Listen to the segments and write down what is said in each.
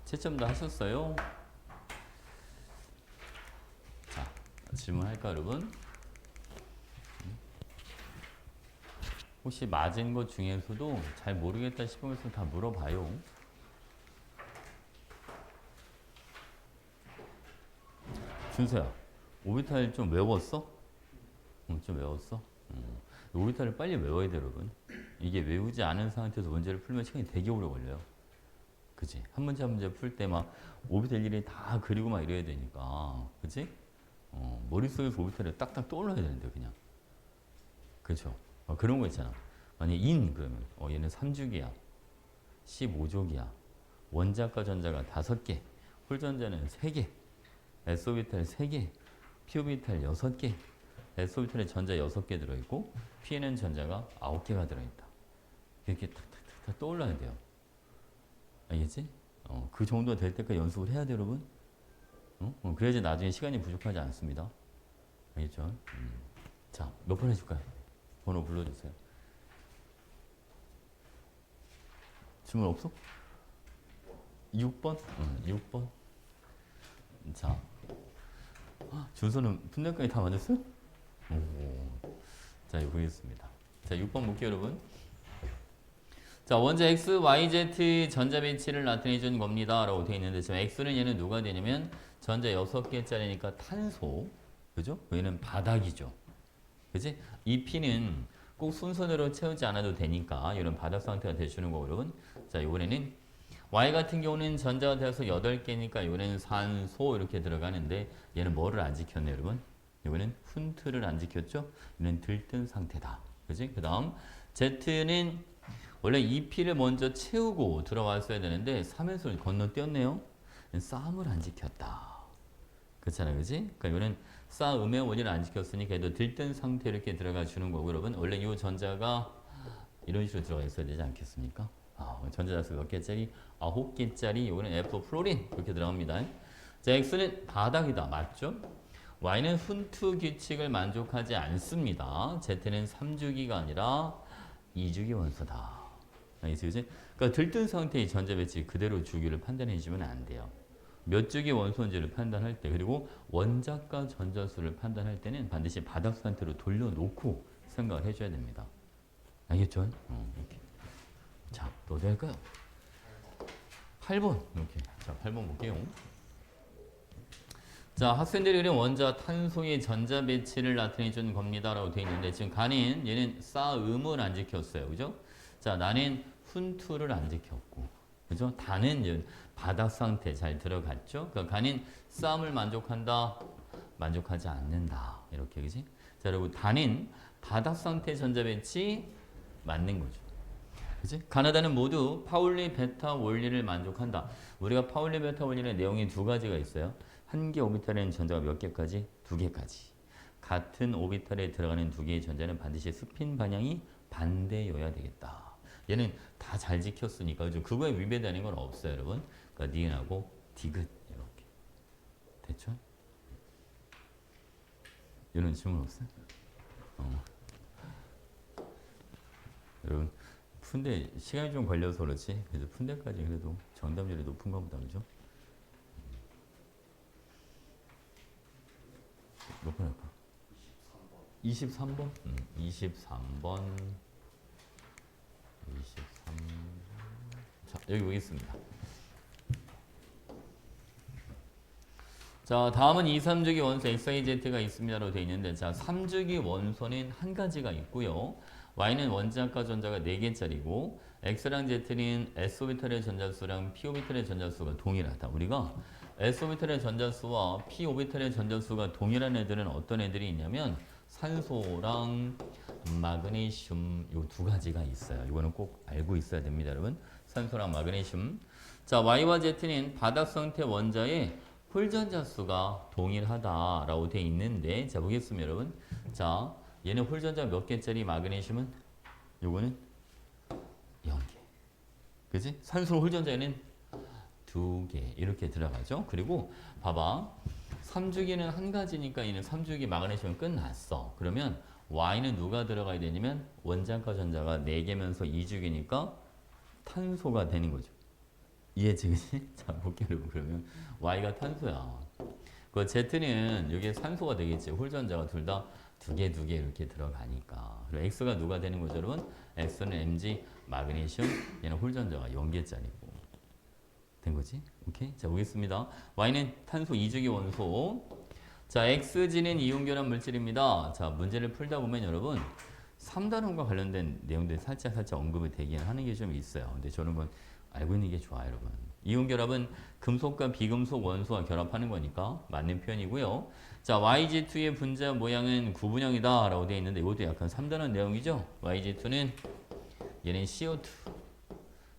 채점도 하셨어요? 자, 질문할까 여러분? 혹시 맞은 것 중에서도 잘 모르겠다 싶은 것을 다 물어봐요. 준서야, 오비탈 좀 외웠어? 좀 외웠어? 오비탈을 빨리 외워야 돼 여러분. 이게 외우지 않은 상태에서 문제를 풀면 시간이 되게 오래 걸려요. 그치? 한 문제 한 문제 풀 때 막 오비탈 일이 다 그리고 막 이래야 되니까. 그치? 머릿속에서 오비탈이 딱딱 떠올라야 되는데 그냥. 그렇죠? 그런 거 있잖아. 만약에 인 그러면 얘는 3주기야. 15족이야. 원자과 전자가 5개. 홀전자는 3개. S오비탈 3개. P오비탈 6개. S오비탈에 전자 6개 들어있고 P에는 전자가 9개가 들어있다. 이렇게 탁탁탁 떠올라야 돼요. 알겠지? 그 정도 될 때까지 연습을 해야 돼요 여러분. 그래야지 나중에 시간이 부족하지 않습니다. 알겠죠? 자, 몇 번 해줄까요? 번호 불러주세요. 질문 없어? 6번? 6번. 자, 준서는 푼대까지 다 맞았어요? 오. 자, 이거 보겠습니다. 자, 6번 볼게요, 여러분. 자, 원자 X, Y, Z 전자 배치를 나타내 준 겁니다. 라고 되어 있는데, 지금 X는 얘는 누가 되냐면, 전자 6개짜리니까 탄소. 그죠? 얘는 바닥이죠. 그지? 이 P는 꼭 순서대로 채우지 않아도 되니까, 이런 바닥 상태가 되주는 거고, 여러분. 자, 이번에는 Y 같은 경우는 전자가 되어서 8개니까, 이번에는 산소 이렇게 들어가는데, 얘는 뭐를 안 지켰네, 여러분? 이거는 훈트를 안 지켰죠? 얘는 들뜬 상태다. 그지? 그 다음, Z는 원래 이 P를 먼저 채우고 들어왔어야 되는데 3에서 건너뛰었네요. 싸움을 안 지켰다. 그렇잖아요. 그지? 그러니까 이거는 싸움의 원리를 안 지켰으니까 얘도 들뜬 상태 이렇게 들어가 주는 거고 여러분 원래 이 전자가 이런 식으로 들어가 있어야 되지 않겠습니까? 전자자수 몇 개짜리? 9개짜리 이거는 F 플로린 이렇게 들어갑니다. 자, X는 바닥이다. 맞죠? Y는 훈투 규칙을 만족하지 않습니다. Z는 3주기가 아니라 2주기 원소다. 알겠지? 그러니까 들뜬 상태의 전자 배치 그대로 주기를 판단해 주면 안 돼요. 몇 주기 원소인지를 판단할 때 그리고 원자과 전자수를 판단할 때는 반드시 바닥 상태로 돌려놓고 생각을 해줘야 됩니다. 알겠죠? 이렇게. 자, 또 될까요? 8번 이렇게. 자, 8번 볼게요. 자, 학생들이 그린 원자 탄소의 전자 배치를 나타내 준 겁니다라고 되어 있는데 지금 간인 얘는 싸움을 안 지켰어요. 그죠? 자, 나는 훈투를 안 지켰고. 그죠? 다는 바닥 상태 잘 들어갔죠? 그러니까 간인 싸움을 만족한다. 만족하지 않는다. 이렇게 그지? 자, 그리고 다는 바닥 상태 전자 배치 맞는 거죠. 그지? 가나다는 모두 파울리 베타 원리를 만족한다. 우리가 파울리 베타 원리의 내용이 두 가지가 있어요. 한 개 오비탈에는 전자가 몇 개까지? 2개까지. 같은 오비탈에 들어가는 두 개의 전자는 반드시 스핀 방향이 반대여야 되겠다. 얘는 다 잘 지켰으니까 그거에 위배되는 건 없어요, 여러분. 그러니까 니은하고 디귿 이렇게 됐죠? 이런 질문 없어요? 여러분 푼대 시간이 좀 걸려서 그렇지. 그래도 푼대까지 그래도 정답률이 높은가 보다, 그죠? 몇 번 할까? 23번? 23번. 23. 자, 여기 보겠습니다. 자, 다음은 2, 3주기 원소 XYZ가 있습니다로 되어 있는데 자, 3주기 원소는 한 가지가 있고요. Y는 원자과 전자가 4개짜리고 X랑 Z는 S오비탈의 전자수랑 P오비탈의 전자수가 동일하다. 우리가 S오비탈의 전자수와 P오비탈의 전자수가 동일한 애들은 어떤 애들이 있냐면 산소랑 마그네슘 요 두 가지가 있어요. 이거는 꼭 알고 있어야 됩니다, 여러분. 산소랑 마그네슘. 자, Y와 Z는 바닥 상태 원자의 홀전자수가 동일하다라고 되어 있는데 자, 보겠습니다, 여러분. 자, 얘는 홀전자 몇 개짜리 마그네슘은 요거는 0개. 그지? 산소 홀전자에는 2개 이렇게 들어가죠. 그리고 봐봐. 3주기는 한 가지니까 얘는 3주기 마그네슘은 끝났어. 그러면 Y는 누가 들어가야 되냐면 원자과 전자가 4개면서 2주기니까 탄소가 되는 거죠. 이해지, 그지? 자, 볼게요, 여러분. 그러면 Y가 탄소야. 그 Z는 여기에 산소가 되겠지. 홀전자가 둘 다 두 개, 두 개 이렇게 들어가니까. 그리고 X가 누가 되는 거죠, 여러분? X는 Mg, 마그네슘, 얘는 홀전자가 0개짜리고. 된 거지? 오케이? 자, 보겠습니다. Y는 탄소 2주기 원소. 자, X지는 이온결합 물질입니다. 자, 문제를 풀다 보면 여러분, 3단원과 관련된 내용들이 살짝 언급이 되긴 하는 게 좀 있어요. 근데 저는 건 알고 있는 게 좋아요, 여러분. 이온결합은 금속과 비금속 원소와 결합하는 거니까 맞는 표현이고요. 자, YG2의 분자 모양은 구분형이다 라고 되어 있는데 이것도 약간 3단원 내용이죠. YG2는 얘는 CO2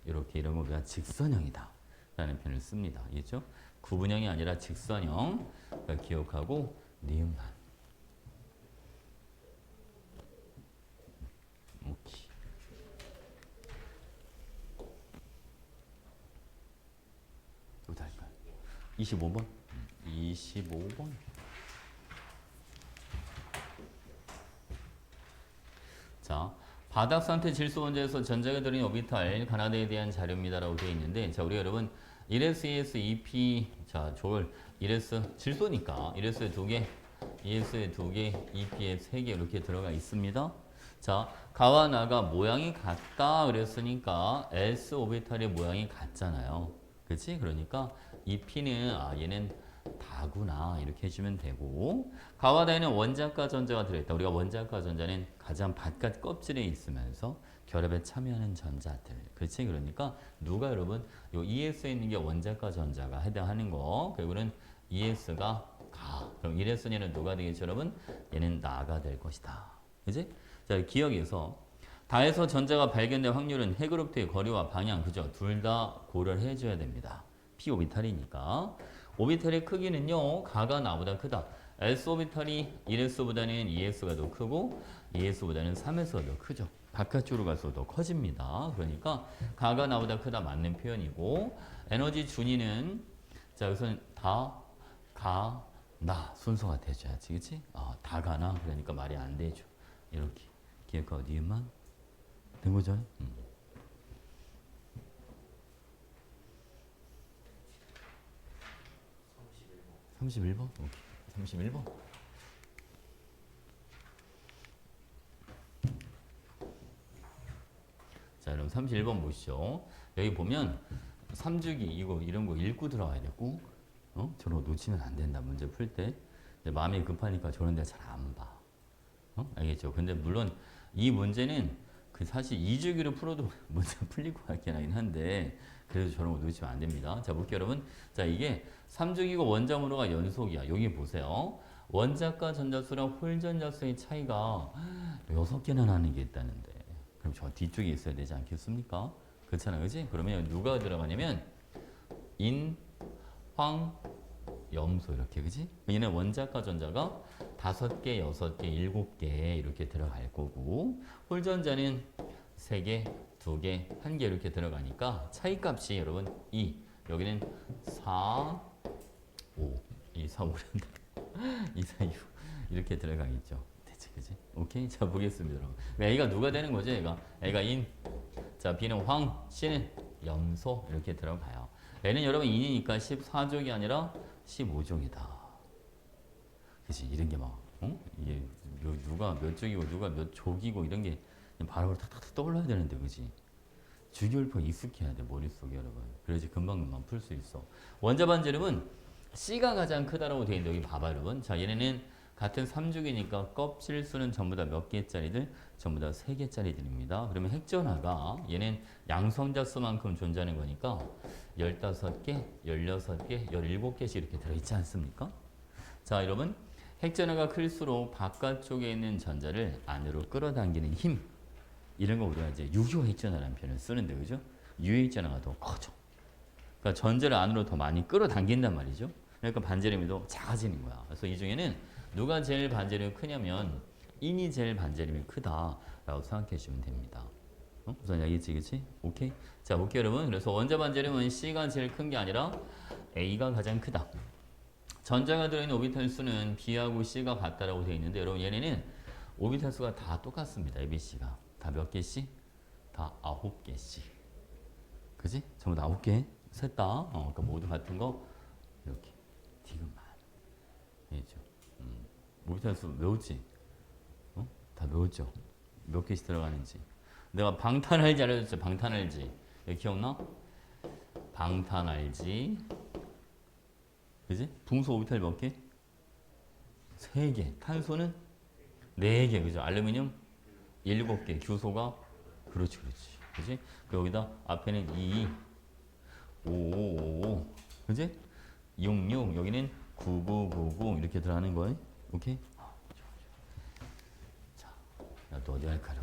이렇게 이런 거보다 직선형이다 라는 표현을 씁니다. 알겠죠? 구분형이 아니라 직선형. 그러니까 기억하고 니은만. 오케이. 어디 할까요? 25번? 25번. 자, 바닥 상태 질소 원자에서 전자가 들어있는 오비탈 가나다에 대한 자료입니다라고 되어 있는데, 자, 우리 여러분 1s, 2s, 2p, 자, 졸 1s 질소니까 1s에 2개, 2s에 2개, 2p에 3개 이렇게 들어가 있습니다. 자, 가와 나가 모양이 같다 그랬으니까 s 오비탈의 모양이 같잖아요. 그렇지? 그러니까 2p는 얘는 다구나 이렇게 해주면 되고, 가와 다에는 원자과 전자가 들어있다. 우리가 원자과 전자는 가장 바깥 껍질에 있으면서 결합에 참여하는 전자들. 그렇지? 그러니까 누가 여러분 요 ES에 있는 게 원자과 전자가 해당하는 거. 결국은 ES가 가. 그럼 1s 얘는 누가 되겠죠, 여러분? 얘는 나가 될 것이다. 그지? 자, 기억에서 다에서 전자가 발견될 확률은 핵으로부터의 거리와 방향, 그죠? 둘 다 고려를 해줘야 됩니다. p 오비탈이니까. 오비탈의 크기는요, 가가 나보다 크다. s 오비탈이 1s보다는 2s가 더 크고 2s보다는 3s가 더 크죠. 바깥쪽으로 갈수록 더 커집니다. 그러니까 가가 나보다 크다 맞는 표현이고, 에너지 준위는 자, 여기서는 다, 가, 나 순서가 되줘야지, 그치? 다 가나 그러니까 말이 안 되죠. 이렇게 기억하고 니은만 된 거죠? 31번? 오케이. 31번. 자, 그럼 31번 보시죠. 여기 보면 3주기 이런 거 읽고 들어가야 되고, 저런 거 놓치면 안 된다. 문제 풀 때. 마음이 급하니까 저런 데 잘 안 봐. 알겠죠? 근데 물론 이 문제는 그 사실 2주기로 풀어도 문제 풀릴 것 같긴 하긴 한데, 그래도 저런 거 놓치면 안 됩니다. 자, 볼게요, 여러분. 자, 이게 3주기고 원자번호가 연속이야. 여기 보세요. 원자과 전자수랑 홀전자수의 차이가 6개나 나는 게 있다는데. 그럼 저 뒤쪽에 있어야 되지 않겠습니까? 그렇잖아, 그지? 그러면 누가 들어가냐면 인, 황, 염소 이렇게, 그지? 얘는 원자과 전자가 5개, 6개, 7개 이렇게 들어갈 거고, 홀전자는 3개, 2개, 1개 이렇게 들어가니까 차이값이 여러분 2, 여기는 4, 5, 2, 4, 5, 2, 4, 6 이렇게 들어가겠죠. 대체, 그지? 오케이? 자, 보겠습니다, 여러분. A가 누가 되는 거죠? A가 인, 자, B는 황, C는 염소 이렇게 들어가요. N은 여러분 인이니까 14족이 아니라 15족이다. 그치? 이런 게 막, 이게 누가 몇 족이고 누가 몇 족이고 이런 게 바로 탁탁탁 떠올라야 되는데, 그치? 주기율표 익숙해야 돼, 머릿속에, 여러분. 그래야지 금방금방 풀 수 있어. 원자 반지름은 C가 가장 크다라고 되어 있는데, 여기 봐봐, 여러분. 자, 얘네는 같은 3주기니까 껍질 수는 전부 다 몇 개짜리들? 전부 다 3개짜리들입니다. 그러면 핵전화가 얘는 양성자 수만큼 존재하는 거니까 15개, 16개, 17개씩 이렇게 들어있지 않습니까? 자, 여러분. 핵전화가 클수록 바깥쪽에 있는 전자를 안으로 끌어당기는 힘. 이런 거 우리가 이제 유효 핵전화라는 표현을 쓰는데, 그죠? 유효 핵전화가 더 커져. 그러니까 전자를 안으로 더 많이 끌어당긴단 말이죠. 그러니까 반지름이 더 작아지는 거야. 그래서 이 중에는 누가 제일 반지름이 크냐면 인이 제일 반지름이 크다라고 생각해 주시면 됩니다. 우선 알겠지, 그치? 오케이. 자, 볼게요, 여러분. 그래서 원자 반지름은 C가 제일 큰 게 아니라 A가 가장 크다. 전자가 들어있는 오비탈 수는 B하고 C가 같다라고 되어 있는데, 여러분 얘네는 오비탈 수가 다 똑같습니다. A, B, C가 다 몇 개씩? 다 9개씩. 그지? 전부 다 9개. 셋 다, 그러니까 모두 같은 거 이렇게 디귿만. 알겠죠? 모비탈 수 외웠지? 다 외웠죠? 몇 개씩 들어가는지. 내가 방탄알지 알려줬죠? 방탄알지. 여기 기억나? 방탄알지. 그지? 붕소 오비탈 몇 개? 3개. 탄소는 4개. 그죠? 알루미늄 7개. 규소가 그렇지, 그렇지. 그지? 여기다 앞에는 2, 5, 5, 5. 그지? 6, 6. 여기는 9, 9, 9, 9. 이렇게 들어가는 거예요. 오케이? 자, 나 또 어디 갈까?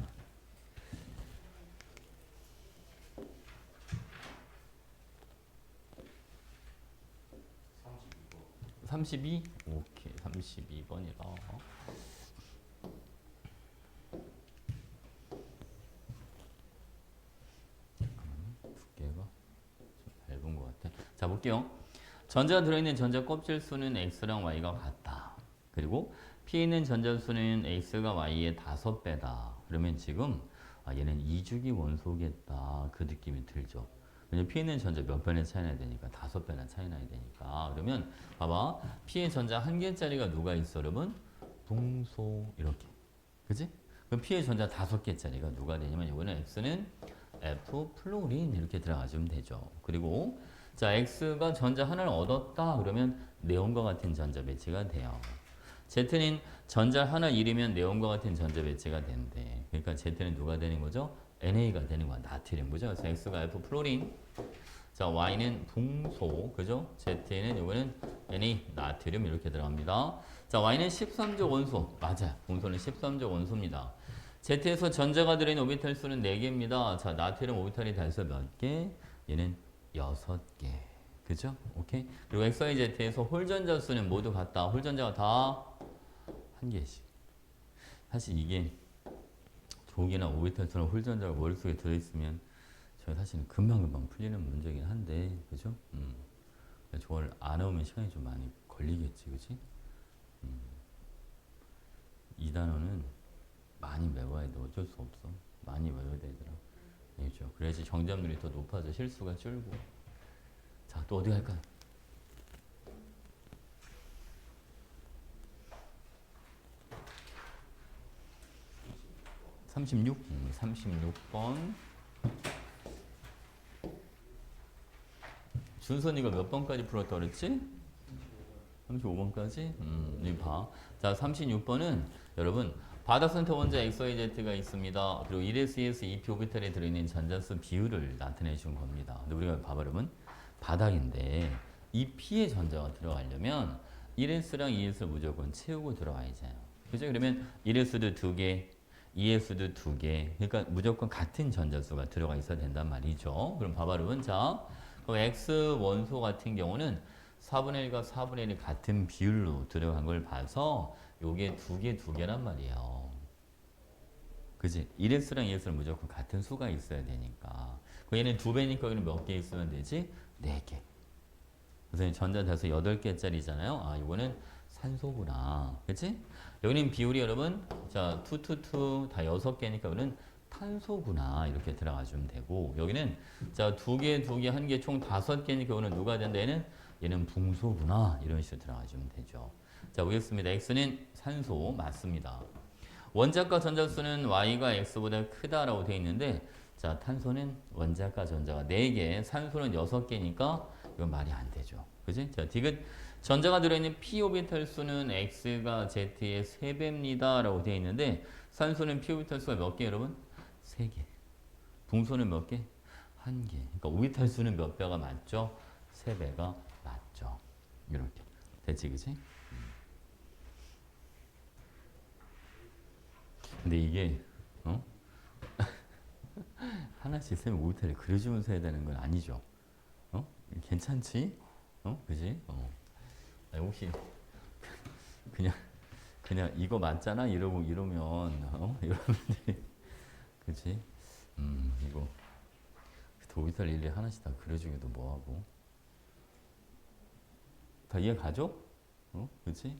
32? 오케이. 32번이라. 두께가 좀 얇은 것 같아. 자, 볼게요. 전자가 들어있는 전자 껍질 수는 x랑 y가 같다. 그리고 P에 있는 전자 수는 x가 y의 5배다. 그러면 지금 얘는 이주기 원소겠다. 그 느낌이 들죠. 왜냐면 P에 있는 전자 몇 배나 차이 나야 되니까 5배나 차이 나야 되니까. 그러면 봐봐. P의 전자 한 개짜리가 누가 있어, 여러분? 붕소 이렇게. 그지? 그럼 P의 전자 5개짜리가 누가 되냐면 이거는 x는 F 플로린 이렇게 들어가시면 되죠. 그리고 자, X가 전자 하나를 얻었다 그러면 네온과 같은 전자 배치가 돼요. Z는 전자 하나 잃으면 네온과 같은 전자 배치가 된대. 그러니까 Z는 누가 되는 거죠? NA가 되는 거야. 나트륨. 그죠? 그래서 X가 F 플로린. 자, Y는 붕소. 그죠? Z는 이거는 Na 나트륨 이렇게 들어갑니다. 자, Y는 13족 원소. 맞아요. 붕소는 13족 원소입니다. Z에서 전자가 들어있는 오비탈 수는 4개입니다. 자, 나트륨 오비탈이 달수 몇 개? 얘는 6개. 그죠? 오케이? 그리고 XYZ에서 홀전자 수는 모두 같다. 홀전자가 다 한 개씩. 사실 이게 조기나 오비탈 수나 홀전자가 머릿속에 들어있으면 저희 사실은 금방금방 풀리는 문제긴 한데, 그죠? 저걸 안 외우면 시간이 좀 많이 걸리겠지, 그지? 이 단어는 많이 외워야 돼. 어쩔 수 없어. 많이 외워야 되더라. 알죠? 그래야지 정답률이 더 높아져 실수가 줄고. 자, 또 어디 갈까요? 36? 36번. 준선이가 몇 번까지 풀었다 그랬지? 35번까지? 여기 봐. 자, 36번은 여러분 바닥선택 원자 XYZ가 있습니다. 그리고 1s, 2s, 2p 오비탈에 들어있는 전자수 비율을 나타내 준 겁니다. 근데 우리가 봐봐 여러분. 바닥인데 2p의 전자가 들어가려면 1s랑 2s를 무조건 채우고 들어와야죠. 그죠? 그러면 1s도 2개, 2s도 2개. 그러니까 무조건 같은 전자수가 들어가 있어야 된단 말이죠. 그럼 봐봐 여러분. 자, 그럼 X 원소 같은 경우는 4분의 1과 4분의 1이 같은 비율로 들어간 걸 봐서 요게 2개, 2개란 말이에요. 그지? 1S랑 2S는 무조건 같은 수가 있어야 되니까. 얘는 2배니까 여기는 몇 개 있으면 되지? 4개. 그래서 전자 다수 8개짜리잖아요. 아, 이거는 산소구나. 그치? 여기는 비율이 여러분, 자, 2, 2, 2, 다 6개니까 여기는 탄소구나. 이렇게 들어가주면 되고, 여기는, 자, 2개, 2개, 1개, 총 5개니까 여기는 누가 된다? 얘는 붕소구나. 이런 식으로 들어가주면 되죠. 자, 보겠습니다. X는 산소 맞습니다. 원자과 전자수는 Y가 X보다 크다라고 되어 있는데, 자, 탄소는 원자과 전자가 4개, 산소는 6개니까 이건 말이 안 되죠. 그지? 자, 디귿 전자가 들어있는 p 오비탈 수는 x가 z의 3배입니다. 라고 되어 있는데 산소는 p 오비탈 수가 몇 개 여러분? 3개. 붕소는 몇 개? 1개. 그러니까 오비탈 수는 몇 배가 맞죠? 3배가 맞죠. 이렇게. 됐지, 그지? 근데 이게 하나씩 쌤이 오비탈을 그려주면서 해야 되는 건 아니죠. 괜찮지? 그지? 혹시 그냥 이거 맞잖아 이러고 이러면 여러분들이 그지? 이거 오비탈 일일이 하나씩 다 그려주기도 뭐하고 다 이해 가죠? 그지?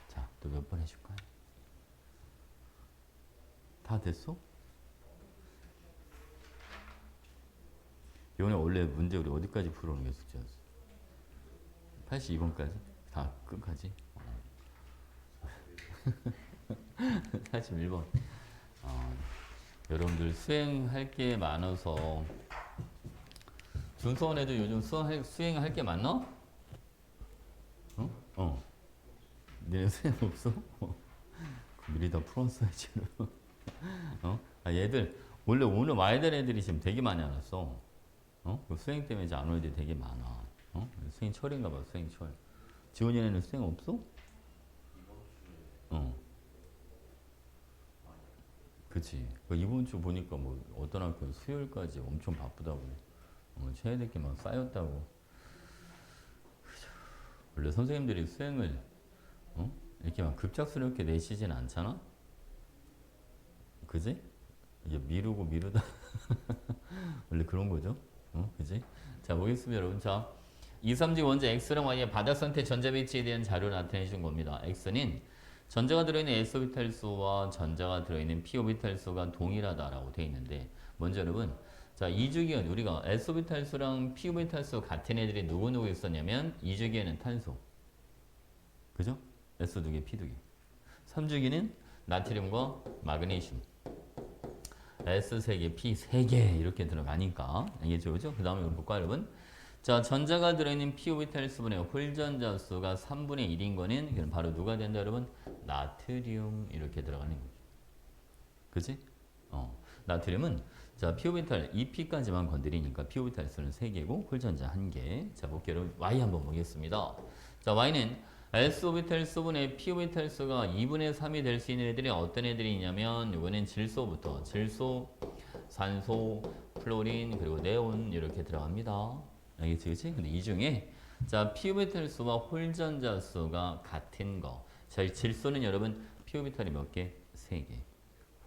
자, 또 몇 번 해줄까요? 다 됐어? 이번에 원래 문제 우리 어디까지 풀어오는 게 숙제였어? 82번까지? 다 끝까지? 41번. 여러분들 수행할 게 많아서 준서원 애들 요즘 수행할 게 많나? 어? 니네 수행 없어? 미리 다 풀었어야지. 얘들 원래 오늘 와야 될 애들이 지금 되게 많이 안 왔어. 그 수행 때문에 이제 안 올 애들이 되게 많아. 수행 철인가 봐. 수행 철. 지원이네는 수행 없어? 어. 그치. 이번 주 보니까 뭐 어떤 학교는 수요일까지 엄청 바쁘다고. 해야 될 게 막 쌓였다고. 원래 선생님들이 수행을 이렇게 막 급작스럽게 내시진 않잖아? 그지? 이게 미루고 미루다. 원래 그런 거죠. 그지? 자, 보겠습니다, 여러분. 자, 2, 3지 원자 X랑 Y의 바닥 상태 전자 배치에 대한 자료를 나타내 준 겁니다. X는 전자가 들어있는 S오비탈 수와 전자가 들어있는 P오비탈 수가 동일하다라고 되어 있는데, 먼저 여러분, 자, 이주기엔 우리가 S오비탈 수랑 P오비탈 수 같은 애들이 누구 있었냐면, 이주기에는 탄소. 그죠? S 두 개, P 두 개. 3주기는 나트륨과 마그네슘. S 3개, P 3개 이렇게 들어가니까 알겠죠? 그죠? 그 다음에 볼까 여러분? 자, 전자가 들어있는 P오비탈 수분의 홀전자 수가 3분의 1인 거는 그럼 바로 누가 된다 여러분? 나트륨 이렇게 들어가는 거죠. 그치? 나트륨은 자, P오비탈 2P까지만 건드리니까 P오비탈 수는 3개고 홀전자 1개. 자, 볼게요 여러분. Y 한번 보겠습니다. 자, Y는 S오비탈 수분의 P오비탈 수가 2분의 3이 될 수 있는 애들이 어떤 애들이 있냐면 이거는 질소부터 질소, 산소, 플로린 그리고 네온 이렇게 들어갑니다. 알겠지? 그치? 근데 이 중에 자, P오비탈 수와 홀전자 수가 같은 거. 자, 질소는 여러분 P오비탈이 몇 개? 3개.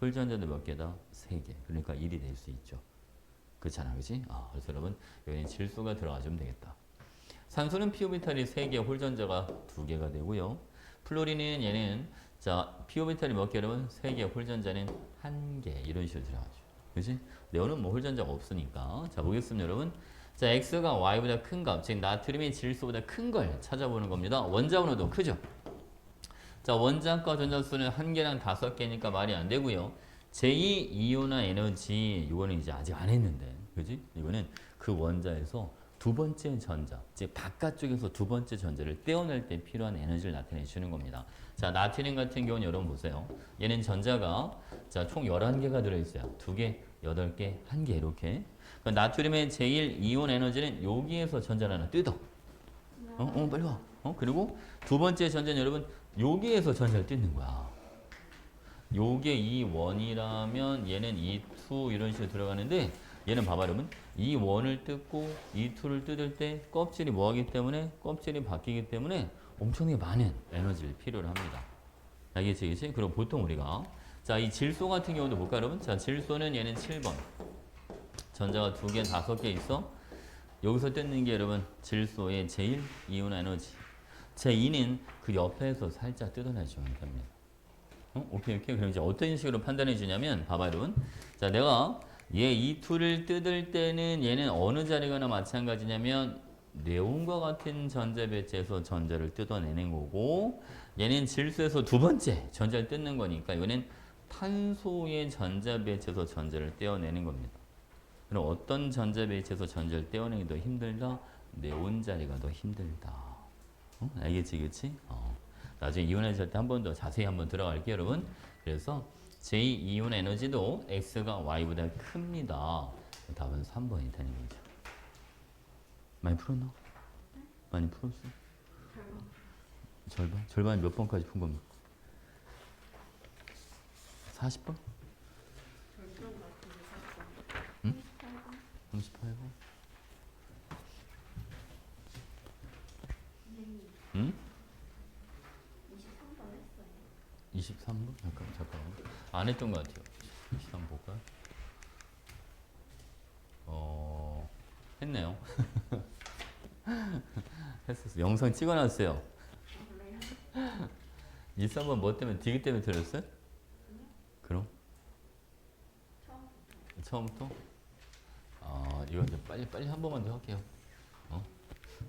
홀전자도 몇 개다? 3개. 그러니까 1이 될 수 있죠. 그렇잖아. 그치? 그래서 여러분 여기는 질소가 들어가주면 되겠다. 산소는 P오비탈이 3개, 홀전자가 2개가 되고요. 플로린은 얘는 자, P오비탈이 몇 개 여러분? 3개, 홀전자는 1개 이런 식으로 들어가죠. 그치? 네온은 뭐 홀전자가 없으니까. 자, 보겠습니다, 여러분. 자, X가 Y보다 큰 값, 즉 나트륨이 질소보다 큰 걸 찾아보는 겁니다. 원자번호도 크죠? 자, 원자과 전자수는 1개랑 5개니까 말이 안 되고요. 제2이온화 에너지 이거는 이제 아직 안 했는데, 그지? 이거는 그 원자에서 두 번째 전자, 즉 바깥쪽에서 두 번째 전자를 떼어낼 때 필요한 에너지를 나타내 주는 겁니다. 자, 나트륨 같은 경우는 여러분 보세요. 얘는 전자가 자, 총 11개가 들어있어요. 2개, 8개, 1개 이렇게. 나트륨의 제1이온 에너지는 여기에서 전자를 하나 뜯어. 빨리 와. 그리고 두 번째 전자는 여러분 여기에서 전자를 뜯는 거야. 요게 E1이라면 얘는 E2 이런 식으로 들어가는데 얘는 봐봐 여러분. E1을 뜯고 E2를 뜯을 때 껍질이 뭐하기 때문에 껍질이 바뀌기 때문에 엄청나게 많은 에너지를 필요로 합니다. 알겠지? 그치? 그리고 보통 우리가 자, 이 질소 같은 경우도 볼까 여러분? 자, 질소는 얘는 7번. 전자가 2개, 5개 있어. 여기서 뜯는 게 여러분 질소의 제1이온 에너지. 제2는 그 옆에서 살짝 뜯어내주면 됩니다. 오케이. 그럼 이제 어떤 식으로 판단해 주냐면 봐봐 여러분. 자, 내가 얘 E2를 뜯을 때는 얘는 어느 자리가나 마찬가지냐면 네온과 같은 전자 배치에서 전자를 뜯어내는 거고 얘는 질소에서 두 번째 전자를 뜯는 거니까 이거는 탄소의 전자 배치에서 전자를 떼어내는 겁니다. 그럼 어떤 전자 배치에서 전자를 떼어내기 더 힘들다? 네온 자리가 더 힘들다. 알겠지, 그치? 나중에 이온에너지 때 한 번 더 자세히 한번 들어갈게요, 여러분. 그래서 제2이온 에너지도 X가 Y보다 큽니다. 답은 3번이 되는 거죠. 많이 풀었나? 많이 풀었어? 절반? 절반이 몇 번까지 푼 겁니까? 40번? 응? 38번? 응? 23번? 잠깐만. 안 했던 것 같아요. 23번 볼까요? 했네요. 했었어. 영상 찍어놨어요. 23번 뭐 때문에, 디귿 때문에 틀렸어요? 그럼? 처음부터? 이거 이제 빨리 한 번만 더 할게요.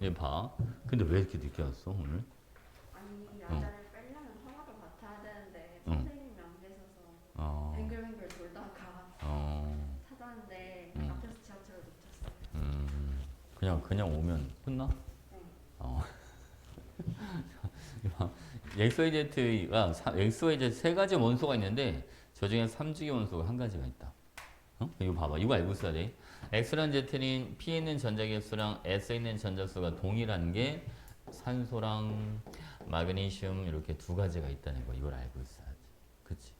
얘 봐. 근데 왜 이렇게 늦게 왔어 오늘? 아니 야자를 빼려면 허가를 받아야 되는데 응. 선생님이 안 계셔서 뱅글뱅글 돌다가 찾았는데 응. 앞에서 지하철을 놓쳤어요. 그냥 오면 혼나? 네. XYZ가 세 가지 원소가 있는데 저 중에 3주기 원소가 한 가지가 있다. 이거 봐봐. 이거 알고 있어야 돼. X랑 Z는 P에 있는 전자계수랑 S에 있는 전자수가 동일한 게 산소랑 마그네슘 이렇게 두 가지가 있다는 거. 이걸 알고 있어야지. 그치?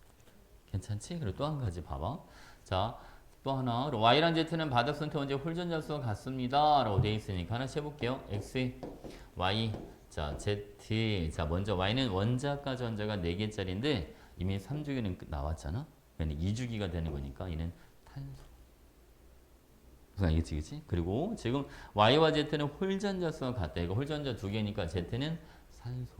괜찮지? 그리고 또 한 가지 봐봐. 자, 또 하나. Y랑 Z는 바닥선택 원자 홀전자수가 같습니다. 라고 되어 있으니까 하나씩 해볼게요. X, Y, 자, Z. 자, 먼저 Y는 원자과 전자가 4개짜리인데 이미 3주기는 나왔잖아? 그러니까 2주기가 되는 거니까 얘는 탄소. 무슨 알겠지, 그치? 그리고 지금 Y와 Z는 홀전자수가 같다. 이거 홀전자 2개니까 Z는 산소.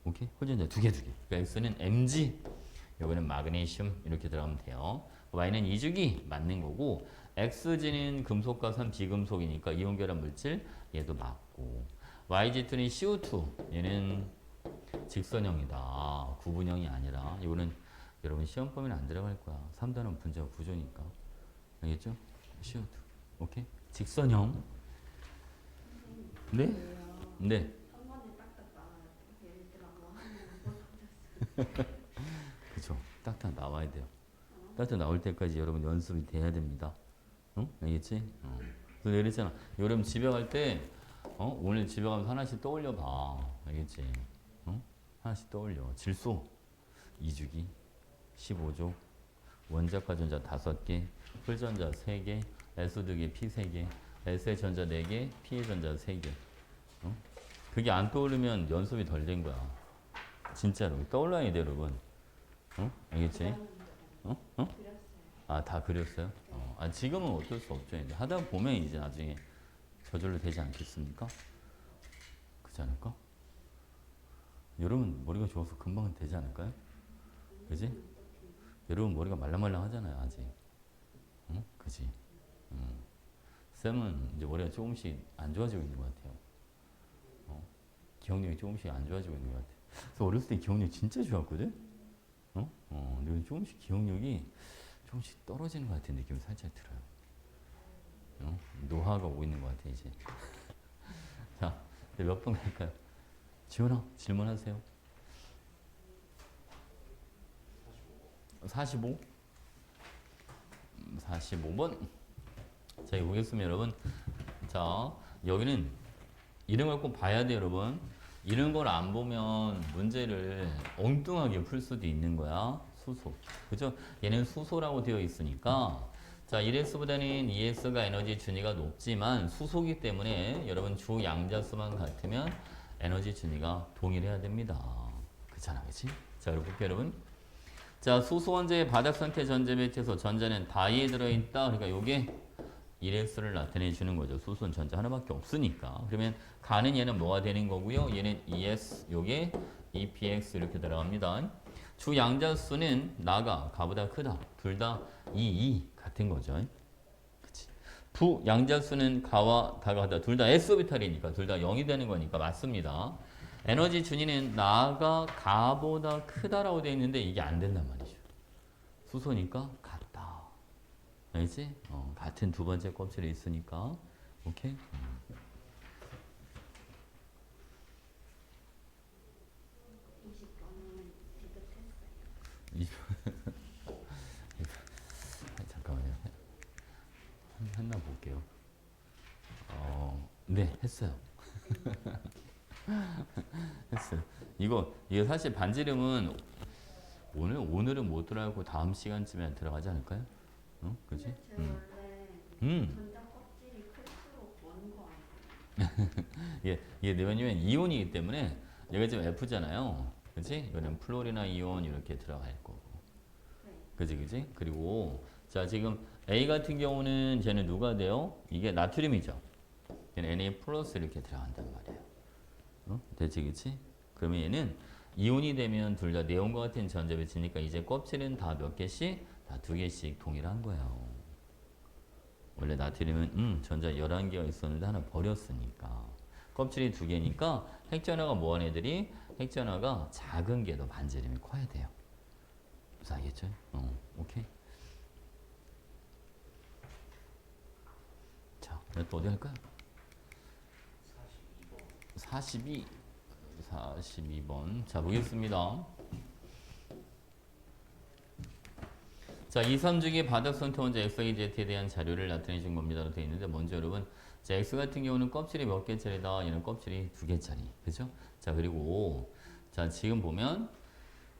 오케이? 홀전자 2개. 그러니까 X는 Mg, 여기는 마그네슘 이렇게 들어가면 돼요. Y는 2주기 맞는 거고 XG는 금속과 산 비금속이니까 이온결합 물질 얘도 맞고 YZ2는 CO2 얘는 직선형이다. 구분형이 아니라 이거는 여러분 시험 범위는 안 들어갈 거야. 3단원 분자가 구조니까. 알겠죠? CO2. 오케이? 직선형. 네? 네. 한 번에 딱딱 나와요. 예를 들어 뭐 하면 그죠. 딱딱 나와야 돼요. 딱딱 나올 때까지 여러분 연습이 돼야 됩니다. 응? 알겠지? 그래서 이랬잖아. 여러분 집에 갈 때, 오늘 집에 가면서 하나씩 떠올려 봐. 알겠지? 하나씩 떠올려. 질소 2주기, 15조, 원자과 전자 5개, 홀전자 3개, S2개, P 3개, S의 전자 4개, P의 전자 3개. 그게 안 떠오르면 연습이 덜 된 거야. 진짜로. 떠올라야 돼, 여러분. 알겠지? 아, 다 그렸어요? 지금은 어쩔 수 없죠. 이제 하다 보면 이제 나중에 저절로 되지 않겠습니까? 그렇지 않을까? 여러분 머리가 좋아서 금방 되지 않을까요? 그지? 여러분 머리가 말랑말랑 하잖아요, 아직. 응? 그지? 쌤은 이제 머리가 조금씩 안 좋아지고 있는 것 같아요. 기억력이 조금씩 안 좋아지고 있는 것 같아요. 그래서 어렸을 때 기억력이 진짜 좋았거든? 근데 조금씩 기억력이 조금씩 떨어지는 것 같은 느낌이 살짝 들어요. 노화가 오고 있는 것 같아, 이제. 자, 몇 번 갈까요? 지원아, 질문하세요. 45? 45번. 자, 여기 보겠습니다, 여러분. 자, 여기는 이런 걸 꼭 봐야 돼요, 여러분. 이런 걸 안 보면 문제를 엉뚱하게 풀 수도 있는 거야. 수소. 그죠? 얘는 수소라고 되어 있으니까. 자, 1S보다는 2S가 에너지 준위가 높지만 수소기 때문에 여러분 주 양자수만 같으면 에너지 준위가 동일해야 됩니다. 그렇잖아, 그치? 자, 그리고 볼게요, 여러분. 자, 수소 원자의 바닥 상태 전자 배치에서 전자는 다이에 들어있다. 그러니까 요게 1S를 나타내 주는 거죠. 수소는 전자 하나밖에 없으니까. 그러면 가는 얘는 뭐가 되는 거고요. 얘는 ES, 요게 EPX 이렇게 들어갑니다. 주 양자수는 나가, 가보다 크다. 둘 다 2, 같은 거죠. 그치. 부 양자수는 가와 다가 같다. 둘 다 S오비탈이니까 둘 다 0이 되는 거니까 맞습니다. 에너지 준위는 나가 가보다 크다라고 되어 있는데 이게 안 된단 말이죠. 수소니까 같다. 알지? 같은 두 번째 껍질에 있으니까. 오케이? 20번은 지긋했어요. 잠깐만요. 했나 볼게요. 네, 했어요. 했어요. 이거 사실 반지름은 오늘은 못 들어가고 다음 시간쯤에 들어가지 않을까요? 그지? 제 원래 음. 전자 껍질이 클수록 먼 거 아니에요? 이게 왜냐면 이온이기 때문에 얘가 지금 F잖아요. 그지? 이거는 플로리나 이온 이렇게 들어갈 거고. 네. 그지? 그리고 자, 지금 A 같은 경우는 쟤는 누가 돼요? 이게 나트륨이죠. 얘는 Na 플러스 이렇게 들어간단 말이에요. 되지, 그치? 그러면 얘는 이온이 되면 둘 다 네온과 같은 전자 배치니까 이제 껍질은 다 몇 개씩? 다 2개씩 동일한 거예요. 원래 나트륨은 전자 11개가 있었는데 하나 버렸으니까. 껍질이 2개니까 핵전화가 뭐한 애들이? 핵전화가 작은 게 더 반지름이 커야 돼요. 무슨 알겠죠? 오케이. 자, 또 어디 할까요? 42번. 자, 보겠습니다. 자, 2, 3주기 바닥선 토원자 XYZ에 대한 자료를 나타내 준 겁니다로 되어 있는데, 먼저 여러분, 자, X 같은 경우는 껍질이 몇 개짜리다? 얘는 껍질이 2개짜리. 그죠? 자, 그리고, 자, 지금 보면,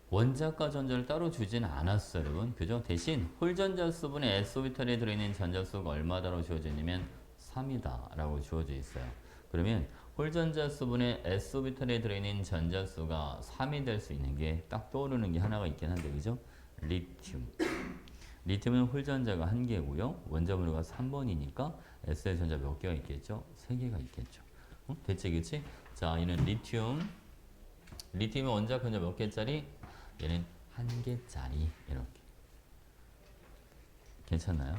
원자과 전자를 따로 주지는 않았어요, 여러분. 그죠? 대신, 홀전자 수분의 S오비탈에 들어있는 전자수가 얼마다라고 주어져 있냐면, 3이다. 라고 주어져 있어요. 그러면, 홀전자 수분의 S오비탈에 들어있는 전자수가 3이 될 수 있는 게 딱 떠오르는 게 하나가 있긴 한데, 그죠? 리튬. 리튬은 홀전자가 1개고요. 원자번호가 3번이니까 S의 전자 몇 개가 있겠죠? 3개가 있겠죠. 대체 그치? 자, 얘는 리튬. 리튬은 원자 전자 몇 개짜리? 얘는 1개짜리. 이렇게. 괜찮나요?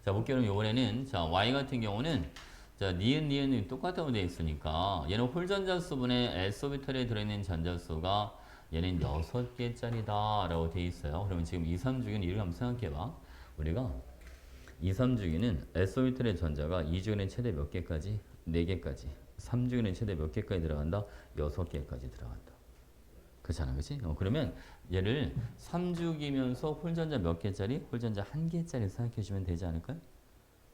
자, 볼게요. 그럼 이번에는 자, Y 같은 경우는 자, 니은이 똑같다고 되어 있으니까 얘는 홀전자 수분의 S오비탈에 들어있는 전자수가 얘는 6개짜리다 라고 되어 있어요. 그러면 지금 2, 3주기는 이렇게 한번 생각해봐. 우리가 2, 3주기는 S오비탈의 전자가 2주기는 최대 몇 개까지? 4개까지. 3주기는 최대 몇 개까지 들어간다? 6개까지 들어간다. 그렇잖아, 그치? 그러면 얘를 3주기면서 홀전자 몇 개짜리? 홀전자 1개짜리 생각해주면 되지 않을까요?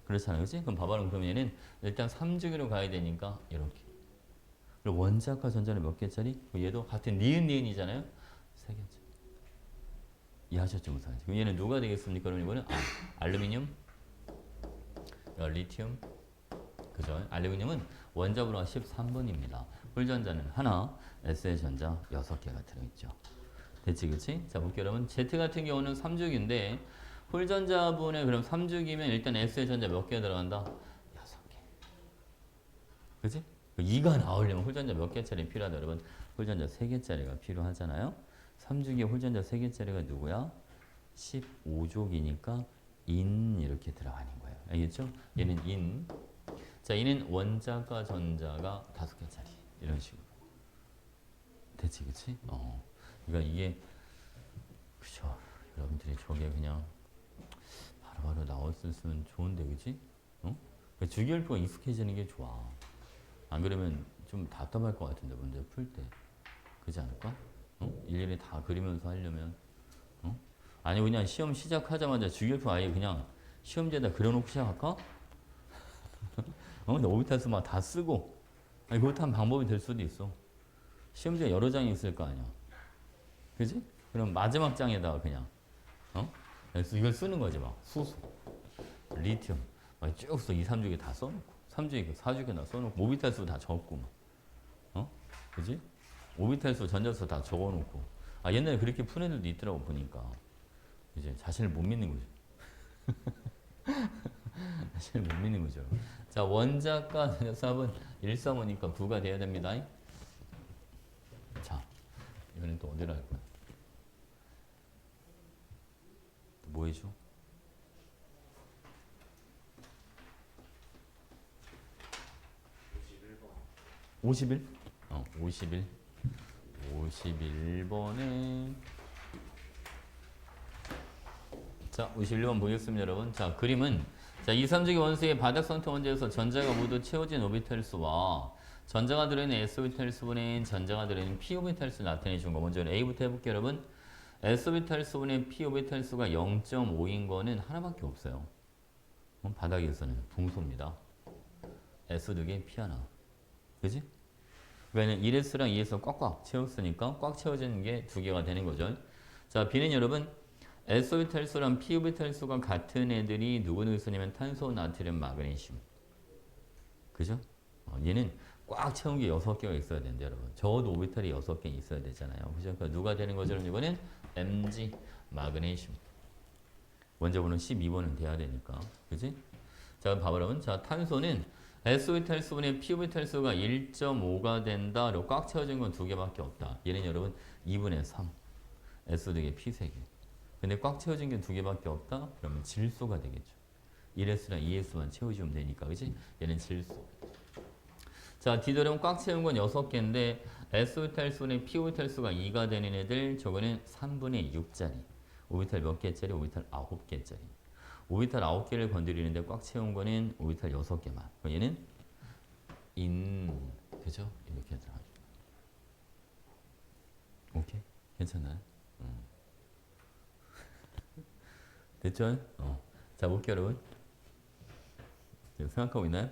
그렇잖아, 그치? 그럼 봐봐. 그럼 얘는 일단 3주기로 가야 되니까 이렇게. 그리고 원자과 전자는 몇 개짜리? 얘도 같은 니은이잖아요? 3개짜리. 이해하셨죠, 무슨 그럼 얘는 누가 되겠습니까? 그럼 이거는 알루미늄, 리튬, 그죠? 알루미늄은 원자번호가 13번입니다. 홀전자는 하나, S의 전자 6개가 들어있죠. 됐지, 그치? 자, 볼게요, 여러분. Z 같은 경우는 3주기인데 홀전자분에 그럼 3주기면 일단 S의 전자 몇 개 들어간다? 6개. 그치? 2가 나오려면 홀전자 몇 개짜리 필요하다, 여러분? 홀전자 3개짜리가 필요하잖아요? 3주기에 홀전자 3개짜리가 누구야? 15족이니까 인 이렇게 들어가는 거예요. 알겠죠? 얘는 인. 자, 이는 원자과 전자가 5개짜리. 이런 식으로. 됐지, 그치? 그러니까 이게, 그쵸. 여러분들이 저게 그냥 바로바로 나왔으면 좋은데, 그치? 그러니까 주기율표가 익숙해지는 게 좋아. 안 그러면 좀 답답할 것 같은데, 문제 풀 때. 그렇지 않을까? 일일이 다 그리면서 하려면. 아니, 그냥 시험 시작하자마자 주기율표 아예 그냥 시험지에다 그려놓고 시작할까? 근데 오비탈 수만 다 쓰고. 아니, 그것도 한 방법이 될 수도 있어. 시험지에 여러 장이 있을 거 아니야. 그지? 그럼 마지막 장에다가 그냥, 그래서 이걸 쓰는 거지, 막. 수소, 리튬. 막 쭉 써. 2, 3주기 다 써놓고. 3주기, 4주기 다 써놓고. 오비탈 수 다 적고, 막. 그지? 오비탈 수, 전자수 다 적어놓고. 옛날에 그렇게 푼 애들도 있더라고, 보니까. 이제 자신을 못 믿는 거죠. 자신을 못 믿는 거죠. 자, 원자과 전자수합은 1, 3호니까 9가 돼야 됩니다. 자, 이번엔 또 어디로 할 거야? 뭐 해줘? 51? 51. 51번에 자, 51번 보겠습니다, 여러분. 자, 그림은 자, 2, 3주기 원소의 바닥선택 원자에서 전자가 모두 채워진 오비탈 수와 전자가 들어있는 S오비탈 수분인 전자가 들어있는 P오비탈 수 나타내 준 거. 먼저 A부터 해볼게요, 여러분. S오비탈 수분의 P오비탈 수가 0.5인 거는 하나밖에 없어요. 바닥에서는 붕소입니다. S 2개, P 하나. 그지? 그러니까 1S랑 2S 꽉꽉 채웠으니까 꽉 채워지는 게 2개가 되는 거죠. 자, B는 여러분 S오비탈 수랑 P오비탈 수가 같은 애들이 누구 있으냐면 탄소, 나트륨, 마그네슘. 그죠? 얘는 꽉 채운 게 6개가 있어야 되는데 여러분. 적어도 오비탈이 6개 있어야 되잖아요. 그죠? 그러니까 누가 되는 거죠? 이번엔 Mg, 마그네슘. 원자번호 12번은 돼야 되니까. 그지? 자, 그럼 봐봐 여러분. 자, 탄소는 S오비탈 수분의 P오비탈 수가 1.5가 된다. 그리고 꽉 채워진 건 2개밖에 없다. 얘는 여러분 2분의 3. S 2개, P 3개. 근데 꽉 채워진 게 2개밖에 없다? 그러면 질소가 되겠죠. 1S랑 2S만 채워주면 되니까, 그치? 얘는 질소. 자, D도령 꽉 채운 건 6개인데 S오비탈 수분의 P오비탈 수가 2가 되는 애들 저거는 3분의 6짜리. 오비탈 몇 개짜리? 오비탈 9개짜리. 오비탈 9개를 건드리는데 꽉 채운 거는 오비탈 6개만. 얘는 그죠? 이렇게 들어가죠. 오케이? 괜찮나요? 됐죠? 자, 볼게요, 여러분. 생각하고 있나요?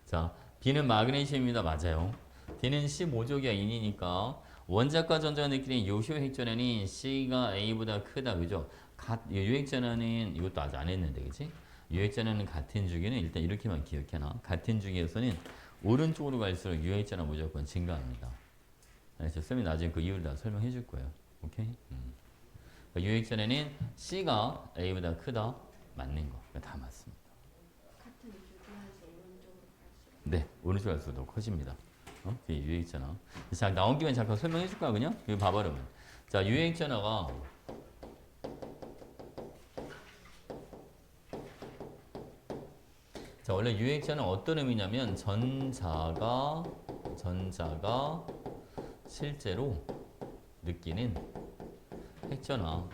자, B는 마그네슘입니다. 맞아요. D는 15족이야, 인이니까. 원자과 전자가 느끼는 요효 핵전환이 C가 A보다 크다, 그죠? 유핵전환은 이것도 아직 안 했는데, 그치? 유핵전환은 같은 주기는 일단 이렇게만 기억해놔. 같은 주기에서는 오른쪽으로 갈수록 유핵전환 무조건 증가합니다. 알겠죠? 쌤이 나중에 그 이유를 다 설명해 줄 거예요. 오케이? 유핵전환은 C가 A보다 크다, 맞는 거. 다 맞습니다. 같은 주기에서 오른쪽으로 갈수록 네, 오른쪽 갈수록 더 커집니다. 그게 유액전화. 자, 나온 김에 잠깐 설명해 줄까 그냥? 이거 봐봐 그러면. 자, 유액전화가 자, 원래 유액전화 어떤 의미냐면 전자가 실제로 느끼는 핵전화.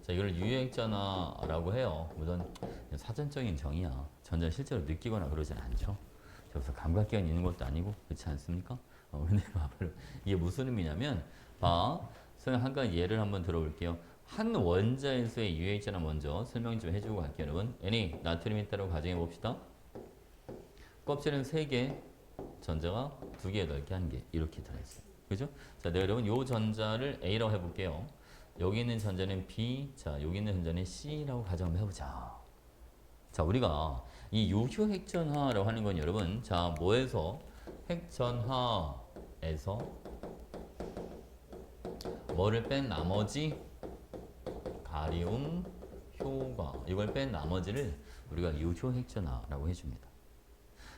자, 이걸 유액전화라고 해요. 물론 사전적인 정의야. 전자 실제로 느끼거나 그러진 않죠. 여기서 감각기관이 있는 것도 아니고 그렇지 않습니까? 근데 봐봐요. 이게 무슨 의미냐면 선생님 한 가지 예를 한번 들어볼게요. 한 원자에서의 유해액전화 먼저 설명 좀 해주고 갈게요, 여러분. N이 나트륨 있다고 가정해 봅시다. 껍질은 3개, 전자가 2개, 8개, 1개 이렇게 들어있어요. 그죠? 자, 네, 여러분 요 전자를 A라고 해볼게요. 여기 있는 전자는 B, 자, 여기 있는 전자는 C라고 가정을 해보자. 자, 우리가 이 요효 핵전화라고 하는 건 여러분, 자, 뭐에서 핵전화에서 뭐를 뺀 나머지 가리움 효과, 이걸 뺀 나머지를 우리가 요효 핵전화라고 해줍니다.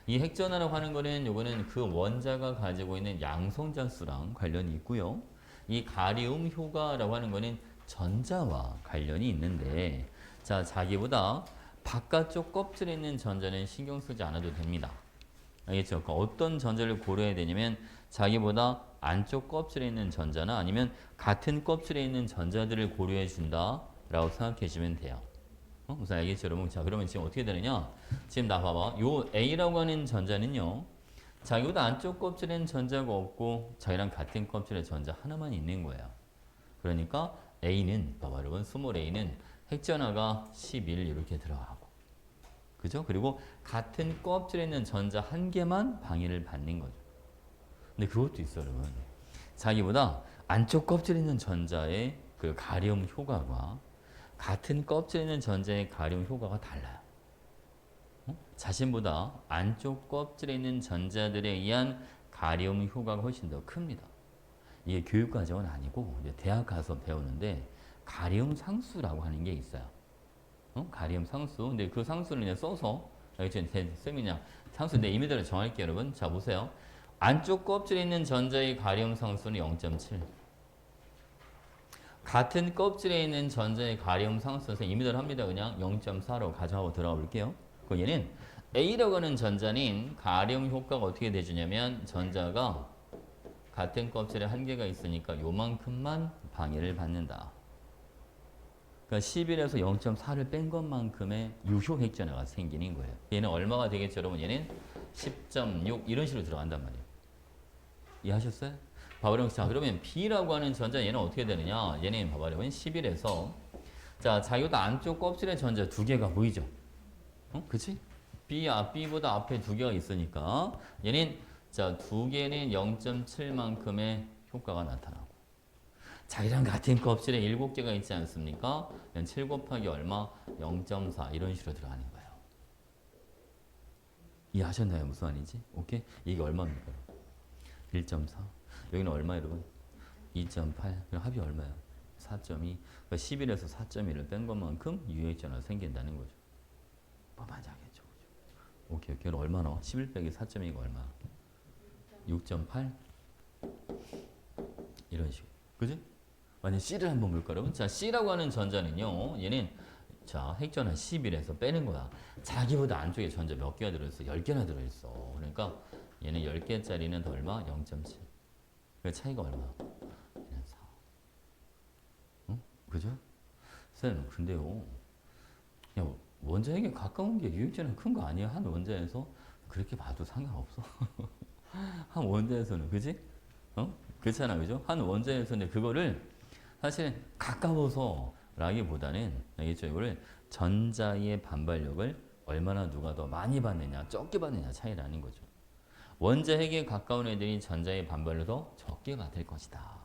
이 핵전화라고 하는 거는 요거는 그 원자가 가지고 있는 양성자 수랑 관련이 있고요. 이 가리움 효과라고 하는 거는 전자와 관련이 있는데, 자, 자기보다 바깥쪽 껍질에 있는 전자는 신경 쓰지 않아도 됩니다. 알겠죠? 그러니까 어떤 전자를 고려해야 되냐면 자기보다 안쪽 껍질에 있는 전자나 아니면 같은 껍질에 있는 전자들을 고려해 준다라고 생각해 주면 돼요. 무슨 알겠죠, 여러분? 자, 그러면 지금 어떻게 되느냐? 지금 나 봐봐. 요 A라고 하는 전자는요. 자기보다 안쪽 껍질에는 전자가 없고 자기랑 같은 껍질의 전자 하나만 있는 거예요. 그러니까 A는 봐봐, 여러분. 스몰 A는 핵전화가 11 이렇게 들어가고, 그죠? 그리고 같은 껍질에 있는 전자 한 개만 방해를 받는 거죠. 근데 그것도 있어요, 여러분. 자기보다 안쪽 껍질에 있는 전자의 그 가리움 효과가 같은 껍질에 있는 전자의 가리움 효과가 달라요. 자신보다 안쪽 껍질에 있는 전자들에 의한 가리움 효과가 훨씬 더 큽니다. 이게 교육과정은 아니고 이제 대학 가서 배우는데 가리움 상수라고 하는 게 있어요. 가리움 상수. 근데 그 상수를 이제 써서 쌤이냐 상수 내 임의대로 정할게요, 여러분. 자, 보세요. 안쪽 껍질에 있는 전자의 가리움 상수는 0.7. 같은 껍질에 있는 전자의 가리움 상수에서 임의대로 합니다. 그냥 0.4로 가정하고 들어가 볼게요. 그럼 얘는 A라고 하는 전자는 가리움 효과가 어떻게 돼주냐면 전자가 같은 껍질에 한 개가 있으니까 요만큼만 방해를 받는다. 그러니까 11에서 0.4를 뺀 것만큼의 유효 핵전화가 생기는 거예요. 얘는 얼마가 되겠죠, 여러분? 얘는 10.6 이런 식으로 들어간단 말이에요. 이해하셨어요? 봐봐, 자, 그러면 B라고 하는 전자 얘는 어떻게 되느냐? 얘는 봐봐, 여러분 11에서 자, 자기보다 안쪽 껍질에 전자 2개가 보이죠? 그치? B보다 앞에 2개가 있으니까 얘는 자, 2개는 0.7만큼의 효과가 나타나고 자기랑 같은 껍질에 7개가 있지 않습니까? 7 곱하기 얼마? 0.4 이런 식으로 들어가는 거예요. 이해하셨나요? 무슨 말인지? 오케이? 이게 얼마입니까? 1.4. 여기는 얼마 여러분? 2.8. 그럼 합이 얼마예요? 4.2. 그러니까 11에서 4.1을 뺀 것만큼 유효액전화가 생긴다는 거죠. 뻔하지 않겠죠? 오케이. 그럼 얼마 나와? 11 빼기 4.2가 얼마? 6.8? 이런 식으로. 그지? 만약 C를 한번 볼까, 여러분? 자, C라고 하는 전자는요, 얘는 자, 핵전화 11에서 빼는 거야. 자기보다 안쪽에 전자 몇 개가 들어있어? 10개나 들어있어. 그러니까 얘는 10개짜리는 더 얼마? 0.7. 그 차이가 얼마? 얘는 4. 응? 그죠? 쌤, 근데요. 야, 원자핵에 가까운 게 유액전화 큰 거 아니야? 한 원자에서? 그렇게 봐도 상관없어. 한 원자에서는, 그지? 어? 그렇잖아, 그죠? 한 원자에서는 그거를 사실 가까워서 라기보다는, 알겠죠? 이거를 전자의 반발력을 얼마나 누가 더 많이 받느냐, 적게 받느냐 차이라는 거죠. 원자핵에 가까운 애들이 전자의 반발을 더 적게 받을 것이다.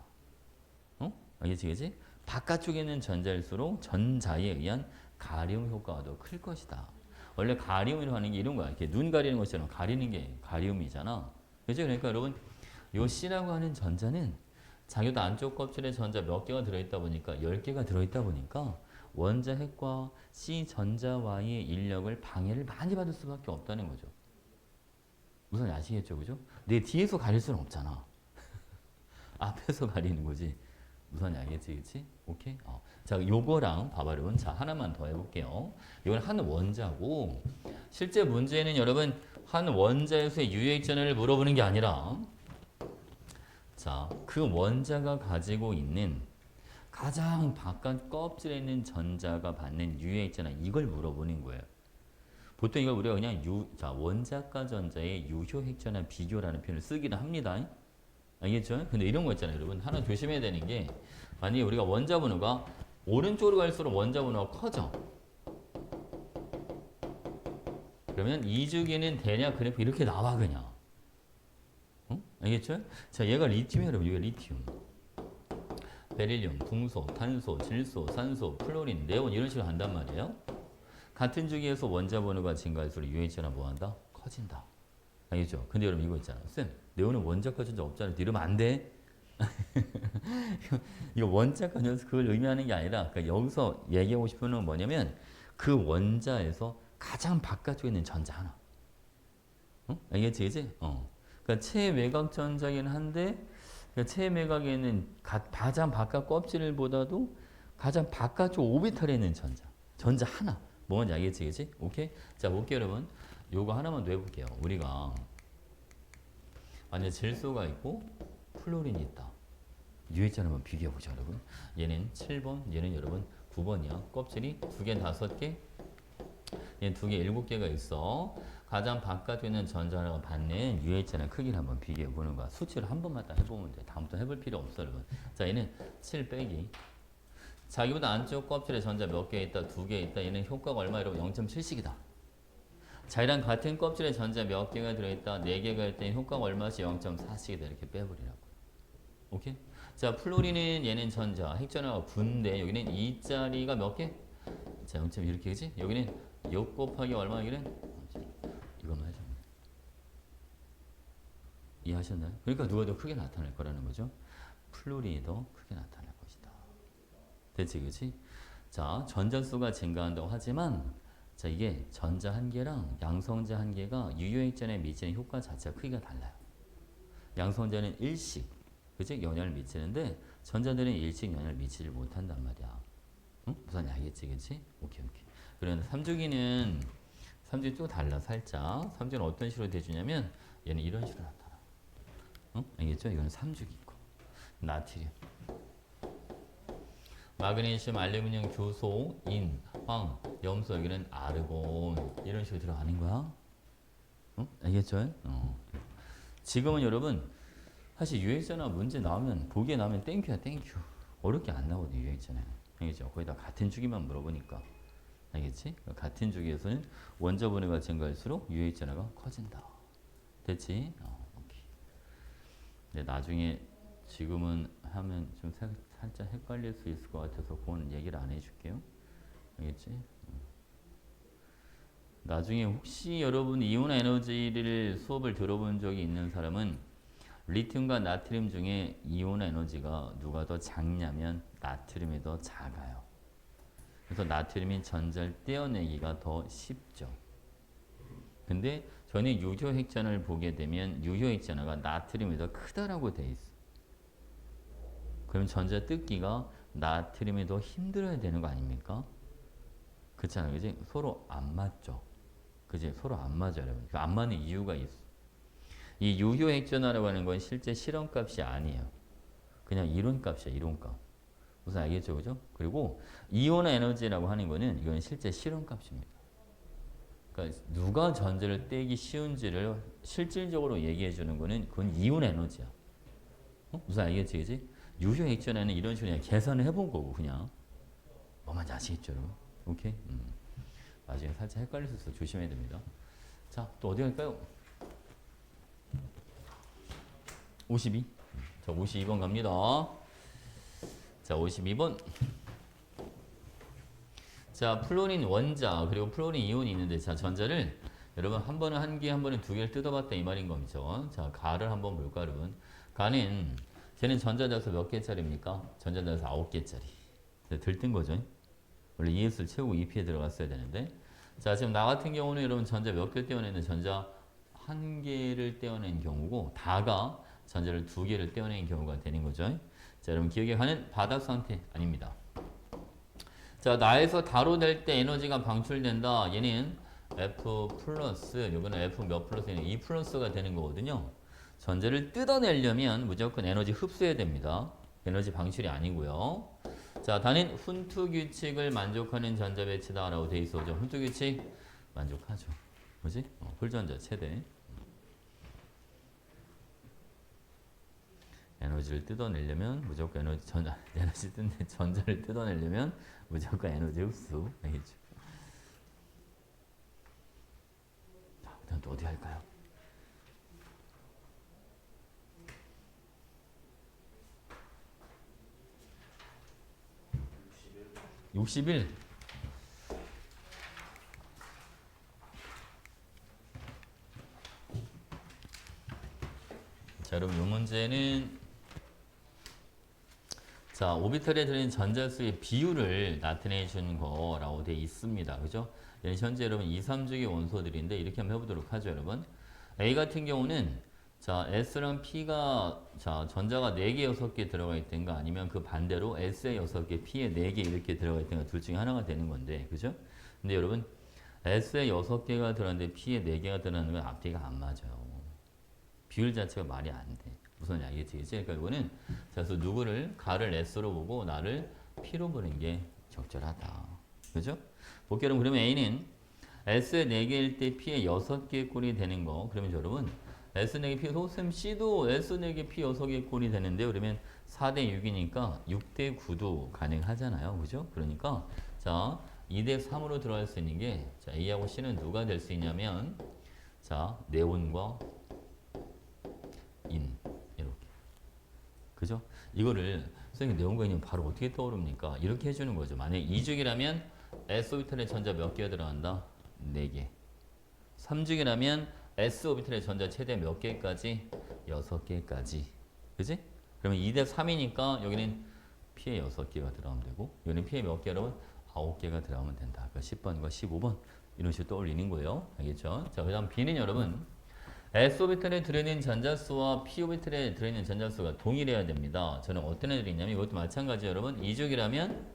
어? 알겠지, 그지? 바깥쪽에 있는 전자일수록 전자에 의한 가리움 효과가 더 클 것이다. 원래 가리움이라고 하는 게 이런 거야. 이렇게 눈 가리는 것처럼 가리는 게 가리움이잖아. 그죠? 그러니까 여러분, 요 C라고 하는 전자는 자기도 안쪽 껍질에 전자 몇 개가 들어있다 보니까 10개가 들어있다 보니까 원자핵과 C 전자와의 인력을 방해를 많이 받을 수밖에 없다는 거죠. 우선 아시겠죠, 그죠? 내 뒤에서 가릴 수는 없잖아. 앞에서 가리는 거지. 우선 알겠지, 그치? 오케이? 자, 요거랑 봐봐, 여러분. 자, 하나만 더 해볼게요. 이건 한 원자고, 실제 문제는 여러분, 한 원자에서의 유해액전을 물어보는 게 아니라, 자, 그 원자가 가지고 있는 가장 바깥 껍질에 있는 전자가 받는 유해액전화, 이걸 물어보는 거예요. 보통 이걸 우리가 그냥 자, 원자가 전자의 유효핵전화 비교라는 표현을 쓰기는 합니다. 알겠죠? 근데 이런 거 있잖아요, 여러분. 하나 조심해야 되는 게, 만약에 우리가 원자 번호가 오른쪽으로 갈수록 원자 번호가 커져. 그러면 이 주기는 대략 그래프 이렇게 나와, 그냥. 어? 알겠죠? 자, 얘가 리튬이에요, 여러분. 얘가 리튬. 베릴륨, 붕소, 탄소, 질소, 산소, 플로린, 네온 이런 식으로 간단 말이에요. 같은 주기에서 원자 번호가 증가할수록 유해전화 뭐한다? 커진다. 알겠죠? 근데 여러분 이거 있잖아. 쌤, 네온은 원자가 전자 없잖아. 이러면 안 돼. 이거 원자가 전자 그걸 의미하는 게 아니라, 그러니까 여기서 얘기하고 싶은 건 뭐냐면 그 원자에서 가장 바깥쪽에 있는 전자 하나. 어? 알겠지, 그지? 그러니까 최외곽 전자긴 한데, 그러니까 최외곽에 있는 가장 바깥 껍질보다도 가장 바깥쪽 오비탈에 있는 전자 하나. 뭔지 알겠지, 그지? 오케이? 자, 볼게요, 여러분. 요거 하나만 더 해볼게요. 우리가 만약 질소가 있고 플로린이 있다. 유해전 한번 비교해보죠, 여러분. 얘는 7번, 얘는 여러분 9번이야. 껍질이 2개, 5개, 얘는 2개, 7개가 있어. 가장 바깥에 있는 전자 하나가 받는 유해전의 크기를 한번 비교해보는 거야. 수치를 한 번만 딱 해보면 돼. 다음부터 해볼 필요 없어, 여러분. 자, 얘는 7 빼기. 자기보다 안쪽 껍질에 전자 몇 개 있다, 2개 있다. 얘는 효과가 얼마? 여러분 0.7씩이다. 자기랑 같은 껍질에 전자 몇 개가 들어있다, 4개가 있다. 효과가 얼마씩? 0.4씩이다. 이렇게 빼버리라고. 오케이? 자, 플로린은 얘는 전자, 핵전화가 9인데 여기는 2짜리가 몇 개? 자, 0. 이렇게 그지? 여기는 6 곱하기 얼마? 여기는 0. 이것만 해줘. 이해하셨나요? 그러니까 누가 더 크게 나타날 거라는 거죠. 플로린이 더 크게 나타날 것이다. 됐지, 그치? 자, 전자수가 증가한다고 하지만, 자, 이게 전자 한 개랑 양성자 한 개가 유효액전에 미치는 효과 자체가 크기가 달라요. 양성자는 일식, 그치? 영향을 미치는데, 전자들은 일식 영향을 미치지 못한단 말이야. 응? 무슨 알겠지, 그치? 오케이. 그런데 삼주기는 또 달라, 살짝. 삼주기는 어떤 식으로 돼주냐면, 얘는 이런 식으로 나타나. 응? 알겠죠? 이거는 삼주기고. 나트륨. 마그네슘, 알루미늄, 교소, 인, 황, 염소, 여기는 아르곤 이런 식으로 들어가는 거야. 알겠죠? 지금은 여러분 사실 유해전화 문제 나오면 보기에 나오면 땡큐야, 땡큐. 어렵게 안 나오거든, 유해전화. 알겠죠? 거의 다 같은 주기만 물어보니까. 알겠지? 같은 주기에서는 원자 번호가 증가할수록 유해전화가 커진다. 됐지? 오케이. 근데 나중에 지금은 하면 좀 살짝 헷갈릴 수 있을 것 같아서 그거는 얘기를 안 해줄게요. 알겠지? 나중에 혹시 여러분 이온 에너지를 수업을 들어본 적이 있는 사람은 리튬과 나트륨 중에 이온 에너지가 누가 더 작냐면 나트륨이 더 작아요. 그래서 나트륨이 전자를 떼어내기가 더 쉽죠. 근데 저는 유효핵전을 보게 되면 유효핵전화가 나트륨이 더 크다라고 돼 있어. 그럼 전자 뜯기가 나트륨이 더 힘들어야 되는 거 아닙니까? 그렇잖아요. 그지? 서로 안 맞죠. 그지? 서로 안 맞아요, 여러분. 그 안 맞는 이유가 있어. 이 유효 핵전화라고 하는 건 실제 실험값이 아니에요. 그냥 이론값이야, 이론값. 무슨 알겠죠, 그죠? 그리고 이온 에너지라고 하는 거는 이건 실제 실험값입니다. 그러니까 누가 전자를 떼기 쉬운지를 실질적으로 얘기해 주는 거는 그건 이온 에너지야. 무슨 알겠지, 그지? 유효 핵전화는 이런 식으로 그냥 계산을 해본 거고 그냥. 뭐만지 아시겠죠, 여러분? 오케이? 나중에 살짝 헷갈릴 수 있어 조심해야 됩니다. 자, 또 어디 갈까요? 52. 자, 52번 갑니다. 자, 52번. 자, 플로린 원자 그리고 플로린 이온이 있는데 자, 전자를 여러분 한 번은 한 개, 한 번은 두 개를 뜯어봤다 이 말인 거죠. 자, 가를 한번 볼까, 여러분? 가는 쟤는 전자자수 몇 개짜리입니까? 전자자수 9개짜리. 들뜬 거죠. 원래 ES를 채우고 EP에 들어갔어야 되는데. 자, 지금 나 같은 경우는 여러분 전자 몇 개 떼어내는 전자 한 개를 떼어낸 경우고 다가 전자를 두 개를 떼어낸 경우가 되는 거죠. 자, 여러분 기억에 가는 바닥 상태 아닙니다. 자, 나에서 다로 될 때 에너지가 방출된다. 얘는 F 플러스, 요거는 F 몇 플러스는 2 플러스가 되는 거거든요. 전자를 뜯어내려면 무조건 에너지 흡수해야 됩니다. 에너지 방출이 아니고요. 자, 단은 훈투 규칙을 만족하는 전자 배치다라고 돼 있어죠. 훈투 규칙 만족하죠. 뭐지? 홀전자 최대. 에너지를 뜯어내려면 무조건 전자를 뜯어내려면 무조건 에너지 흡수. 알겠죠? 자, 그다음 또 어디 할까요? 61. 자, 여러분 이 문제는 자, 오비탈에 들어있는 전자수의 비율을 나타내 주는 거라고 되어 있습니다. 그죠? 얘는 현재 여러분 2, 3주기 원소들인데 이렇게 한번 해보도록 하죠, 여러분. A 같은 경우는 자, S랑 P가 자, 전자가 4개, 6개 들어가 있든가 아니면 그 반대로 S에 6개, P에 4개 이렇게 들어가 있든가 둘 중에 하나가 되는 건데. 그죠? 근데 여러분 S에 6개가 들어갔는데 P에 4개가 들어가는 건 앞뒤가 안 맞아요. 비율 자체가 말이 안 돼. 무슨 알겠지? 그러니까 이거는 자, 그래서 누구를 가를 S로 보고 나를 P로 보는 게 적절하다. 그죠? 볼게요. 여러분 그러면 A는 S에 4개일 때 P에 6개 꼴이 되는 거. 그러면 여러분 S 4개 P 쌤 C도 S 4개 P 6개 꼴이 되는데 그러면 4대 6이니까 6대 9도 가능하잖아요. 그죠? 그러니까 자 2대 3으로 들어갈 수 있는 게 자, A하고 C는 누가 될 수 있냐면 자 네온과 인 이렇게. 그죠? 이거를 선생님 네온과 인은 바로 어떻게 떠오릅니까? 이렇게 해주는 거죠. 만약에 2주기라면 S 오비탈의 전자 몇 개가 들어간다? 4개. 3주기라면 S 오비탈의 전자 최대 몇 개까지? 6개까지. 그지? 그러면 2대 3이니까 여기는 P에 6개가 들어가면 되고 여기는 P에 몇 개 여러분? 9개가 들어가면 된다. 그러니까 10번과 15번 이런 식으로 떠올리는 거예요. 알겠죠? 자, 그 다음 B는 여러분 S 오비탈에 들어있는 전자수와 P 오비탈에 들어있는 전자수가 동일해야 됩니다. 저는 어떤 애들이 있냐면 이것도 마찬가지 여러분 2주기라면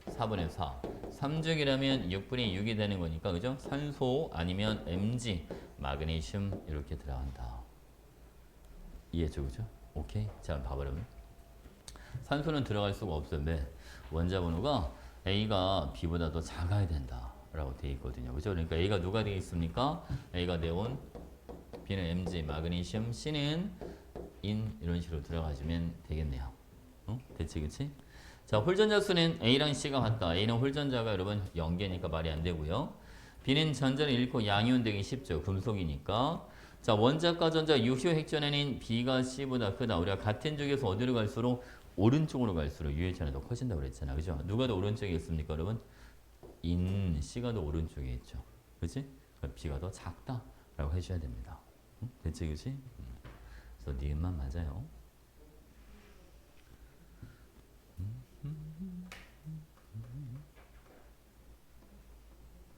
4분의 4 3주기라면 6분의 6이 되는 거니까 그죠? 산소 아니면 Mg 마그네슘 이렇게 들어간다. 이해했죠? 그죠? 오케이. 자, 봐봐 여러분. 산소는 들어갈 수가 없어요. 왜? 원자 번호가 A가 B보다 더 작아야 된다 라고 되어 있거든요. 그죠? 그러니까 A가 누가 되어 있습니까? A가 네온, B는 Mg, 마그네슘, C는 인 이런 식으로 들어가주면 되겠네요. 됐지, 그치? 자, 홀전자 수는 A랑 C가 같다. A는 홀전자가 여러분 0개니까 말이 안 되고요. B는 전자를 잃고 양이온 되기 쉽죠. 금속이니까. 자, 원자과 전자 유효 핵전에는 B가 C보다 크다. 우리가 같은 쪽에서 어디로 갈수록 오른쪽으로 갈수록 유효 핵전이 더 커진다고 그랬잖아. 그죠? 누가 더 오른쪽에 있습니까, 여러분? 인 C가 더 오른쪽에 있죠. 그치? B가 더 작다라고 해줘야 됩니다. 됐지, 그치? 그래서 니은만 맞아요.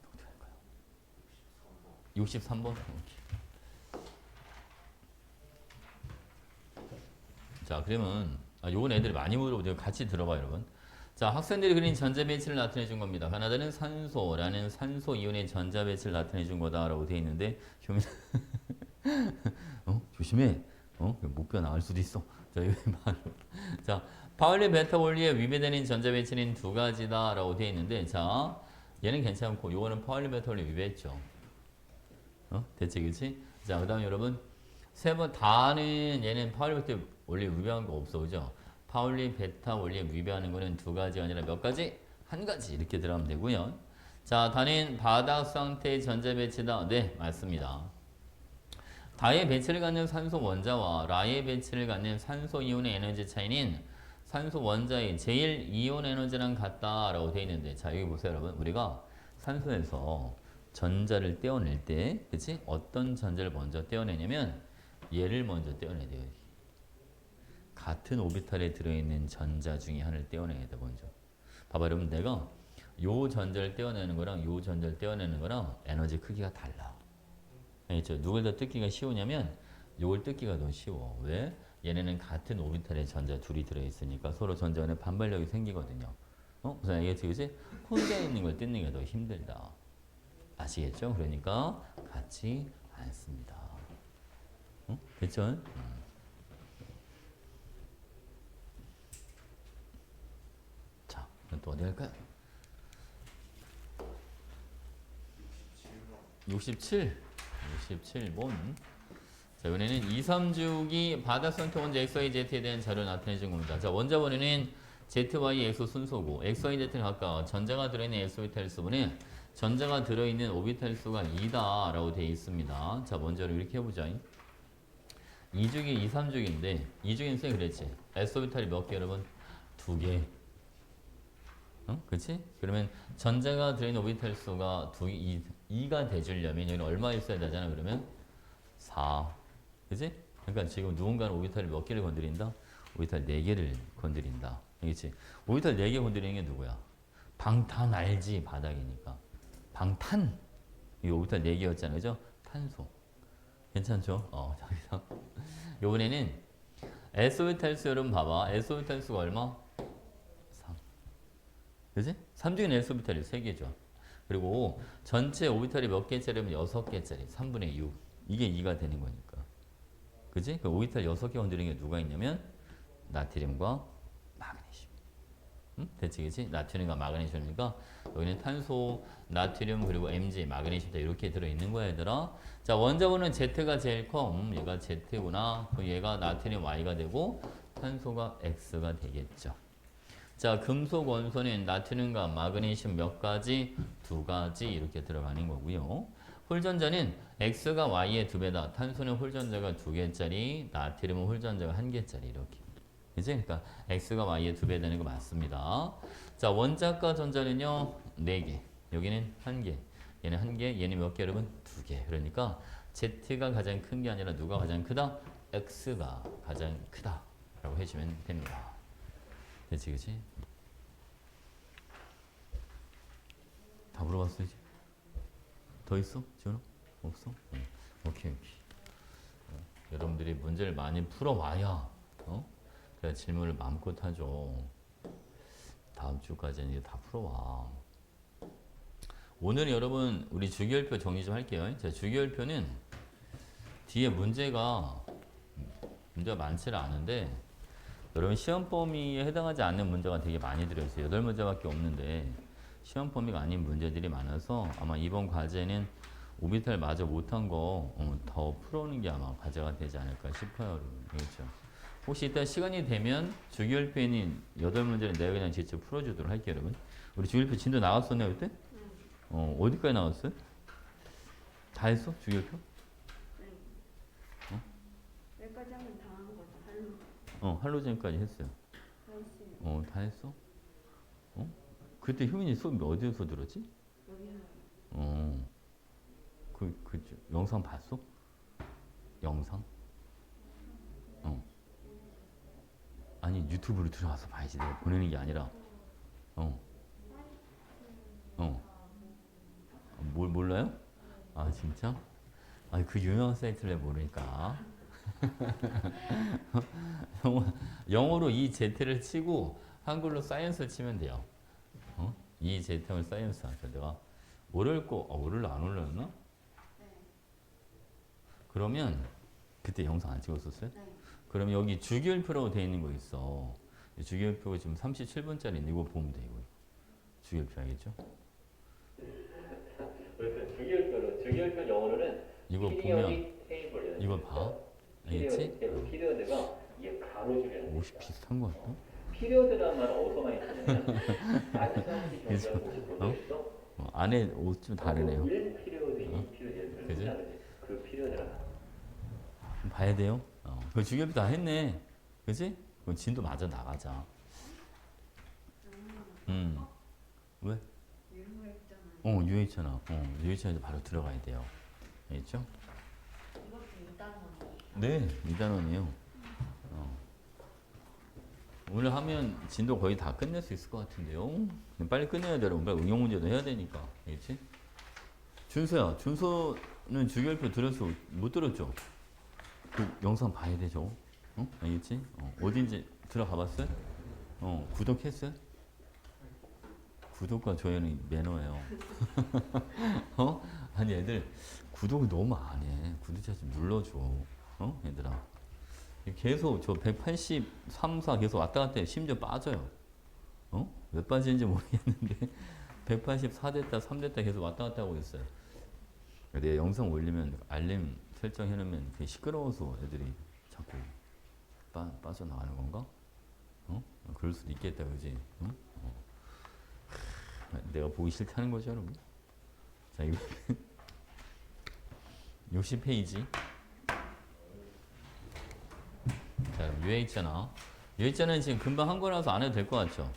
어떻게 할까요? 63번. 자, 그러면 요건 애들이 많이 물어보죠. 같이 들어봐, 여러분. 자, 학생들이 그린 전자 배치를 나타내 준 겁니다. 하나는 산소라는 산소 이온의 전자 배치를 나타내 준 거다라고 되어 있는데 효민 조심해. 목표 나갈 수도 있어. 자, 여기 바로. 자, 파울리 베타 원리에 위배되는 전자 배치는 두 가지다라고 되어 있는데 자, 얘는 괜찮고 요거는 파울리 베타 원리 위배했죠. 대체 그치? 자, 그다음 여러분 세 번 다는 얘는 파울리 베타 원리 위배한 거 없어, 그죠? 파울리 베타 원리에 위배하는 거는 두 가지가 아니라 몇 가지? 한 가지 이렇게 들어가면 되고요. 자, 다는 바닥 상태의 전자 배치다. 네, 맞습니다. 다의 배치를 갖는 산소 원자와 라의 배치를 갖는 산소 이온의 에너지 차이는 산소 원자의 제일 이온 에너지랑 같다라고 되어 있는데 자, 여기 보세요, 여러분. 우리가 산소에서 전자를 떼어낼 때, 그치? 어떤 전자를 먼저 떼어내냐면 얘를 먼저 떼어내야 돼요. 같은 오비탈에 들어있는 전자 중에 하나를 떼어내야 돼, 먼저. 봐봐, 여러분. 내가 요 전자를 떼어내는 거랑 요 전자를 떼어내는 거랑 에너지 크기가 달라. 알겠죠? 누굴 더 뜯기가 쉬우냐면 요걸 뜯기가 더 쉬워. 왜? 얘네는 같은 오비탈에 전자 둘이 들어있으니까 서로 전자 간에 반발력이 생기거든요. 무슨 알겠지? 그치? 혼자 있는 걸 뜯는 게 더 힘들다. 아시겠죠? 그러니까 같지 않습니다. 됐죠? 자, 또 어디 할까요? 67번. 자, 이번에는 2, 3주기 바닥 상태 원자 XYZ에 대한 자료를 나타내 준 겁니다. 자, 원자번에는 ZY, X 순서고 XYZ는 아까 전자가 들어있는 S 오비탈 수분에 전자가 들어있는 오비탈 수가 2다 라고 되어 있습니다. 자, 먼저 이렇게 해보자. 2주기, 2, 3주기인데 2주기는 쌤 그랬지. S 오비탈이 몇 개 여러분? 2개. 그치? 그러면 전자가 들어있는 오비탈 수가 2가 돼주려면 여기는 얼마 있어야 되잖아, 그러면? 4. 그치? 그러니까 지금 누군가는 오비탈을 몇 개를 건드린다? 오비탈 4개를 건드린다. 알겠지? 오비탈 4개 건드리는 게 누구야? 방탄 알지? 바닥이니까. 방탄! 이 오비탈 4개였잖아, 그죠? 탄소. 괜찮죠? 자기상. 요번에는 S 오비탈 수 여러분 봐봐. S 오비탈 수가 얼마? 그지? 3중에 S 오비탈이 3개죠. 그리고 전체 오비탈이 몇 개짜리면 6개짜리. 3분의 6. 이게 2가 되는 거니까. 그지? 그 오비탈 6개 건드리는 게 누가 있냐면 나트륨과 마그네슘. 대체 그지? 나트륨과 마그네슘이니까 여기는 탄소, 나트륨 그리고 Mg, 마그네슘 다 이렇게 들어있는 거야, 얘들아. 자, 원자번은 Z가 제일 커. 얘가 Z구나. 그럼 얘가 나트륨 Y가 되고 탄소가 X가 되겠죠. 자, 금속 원소는 나트륨과 마그네슘 몇 가지? 2가지 이렇게 들어가는 거고요. 홀전자는 X가 Y의 2배다. 탄소는 홀전자가 2개짜리, 나트륨은 홀전자가 1개짜리 이렇게. 그치? 그러니까 X가 Y의 2배 되는 거 맞습니다. 자, 원자과 전자는요 4개. 여기는 1개. 얘는 1개. 얘는 몇 개 여러분? 2개. 그러니까 Z가 가장 큰 게 아니라 누가 가장 크다? X가 가장 크다. 라고 해주면 됩니다. 됐지, 그치? 다 물어봤어, 이제? 더 있어? 지원아? 없어? 오케이. 여러분들이 문제를 많이 풀어와야, 그래야 질문을 마음껏 하죠. 다음 주까지는 이제 다 풀어와. 오늘 여러분, 우리 주기율표 정리 좀 할게요. 자, 주기율표는 뒤에 문제가 많지 않은데, 여러분 시험 범위에 해당하지 않는 문제가 되게 많이 들어있어요. 8문제밖에 없는데 시험 범위가 아닌 문제들이 많아서 아마 이번 과제는 오비탈 마저 못한 거 더 풀어오는 게 아마 과제가 되지 않을까 싶어요. 그렇죠? 혹시 이따 시간이 되면 주기율표에 있는 8문제를 내가 그냥 직접 풀어주도록 할게요, 여러분. 우리 주기율표 진도 나갔었나요, 그때? 어디까지 나왔어요? 다 했어? 주기율표? 여기까지 하면 다 한 거죠. 할로. 할로젠까지 했어요. 다 했어요. 다 했어? 그때 효민이 수업 어디서 들었지? 여기서. 영상 봤어? 영상? 아니, 유튜브로 들어와서 봐야지. 내가 보내는 게 아니라. 뭘 몰라요? 아, 진짜? 아니, 그 유명한 사이트를 내가 모르니까. 영어로 이 Z를 치고 한글로 사이언스 치면 돼요. 이 재탕을 사이언스 하죠. 내가 오를 거 오를 안 올렸나? 네. 그러면 그때 영상 안 찍었었어요? 네. 그럼 여기 주기율표라고 되어 있는 거 있어. 이 주기율표가 지금 37분짜리인데 이거 보면 돼. 이거 주기율표 알겠죠? 주기율표 영어로는 이거 보면 피리어딕 테이블이라는 이거 봐. 알겠지? 피리어드가 이게 가로줄이라는 옷이 비슷한 거 같다. 피리어드라는 말을 어디서 많이 쓰냐면 반상시 그죠? 경제를 혹시 본 적 있어? 안에 옷 좀 다르네요. 1 피리어드, 2 피리어드 그지? 그 피리어드라. 좀 봐야 돼요. 그 주기율표 다 했네. 그지? 그럼 진도 마저 나가자. 왜? 유효했잖아요. 유해있잖아. 유해있잖아도 바로 들어가야 돼요. 알겠죠? 이것도 2단원. 네, 2단원이에요. 오늘 하면 진도 거의 다 끝낼 수 있을 것 같은데요. 빨리 끝내야 돼요. 빨리 응용 문제도 해야 되니까. 알겠지? 준서야, 준서는 주기율표 들었어? 못 들었죠? 그 영상 봐야 되죠? 알겠지? 어딘지 들어가 봤어요? 구독했어요? 구독과 좋아요는 매너예요. 아니 애들 구독을 너무 안 해. 구독자 좀 눌러줘. 얘들아. 계속 저 183, 4 계속 왔다 갔다 해. 심지어 빠져요. 왜 빠지는지 모르겠는데 184 됐다 3 됐다 계속 왔다 갔다 하고 있어요. 내가 영상 올리면 알림 설정 해놓으면 그게 시끄러워서 애들이 자꾸 빠져나가는 건가? 그럴 수도 있겠다, 그지? 내가 보기 싫다는 거죠, 여러분? 자, 이거 60페이지. 자, 유해있잖아. 유해있잖아는 지금 금방 한 거라서 안 해도 될 것 같죠?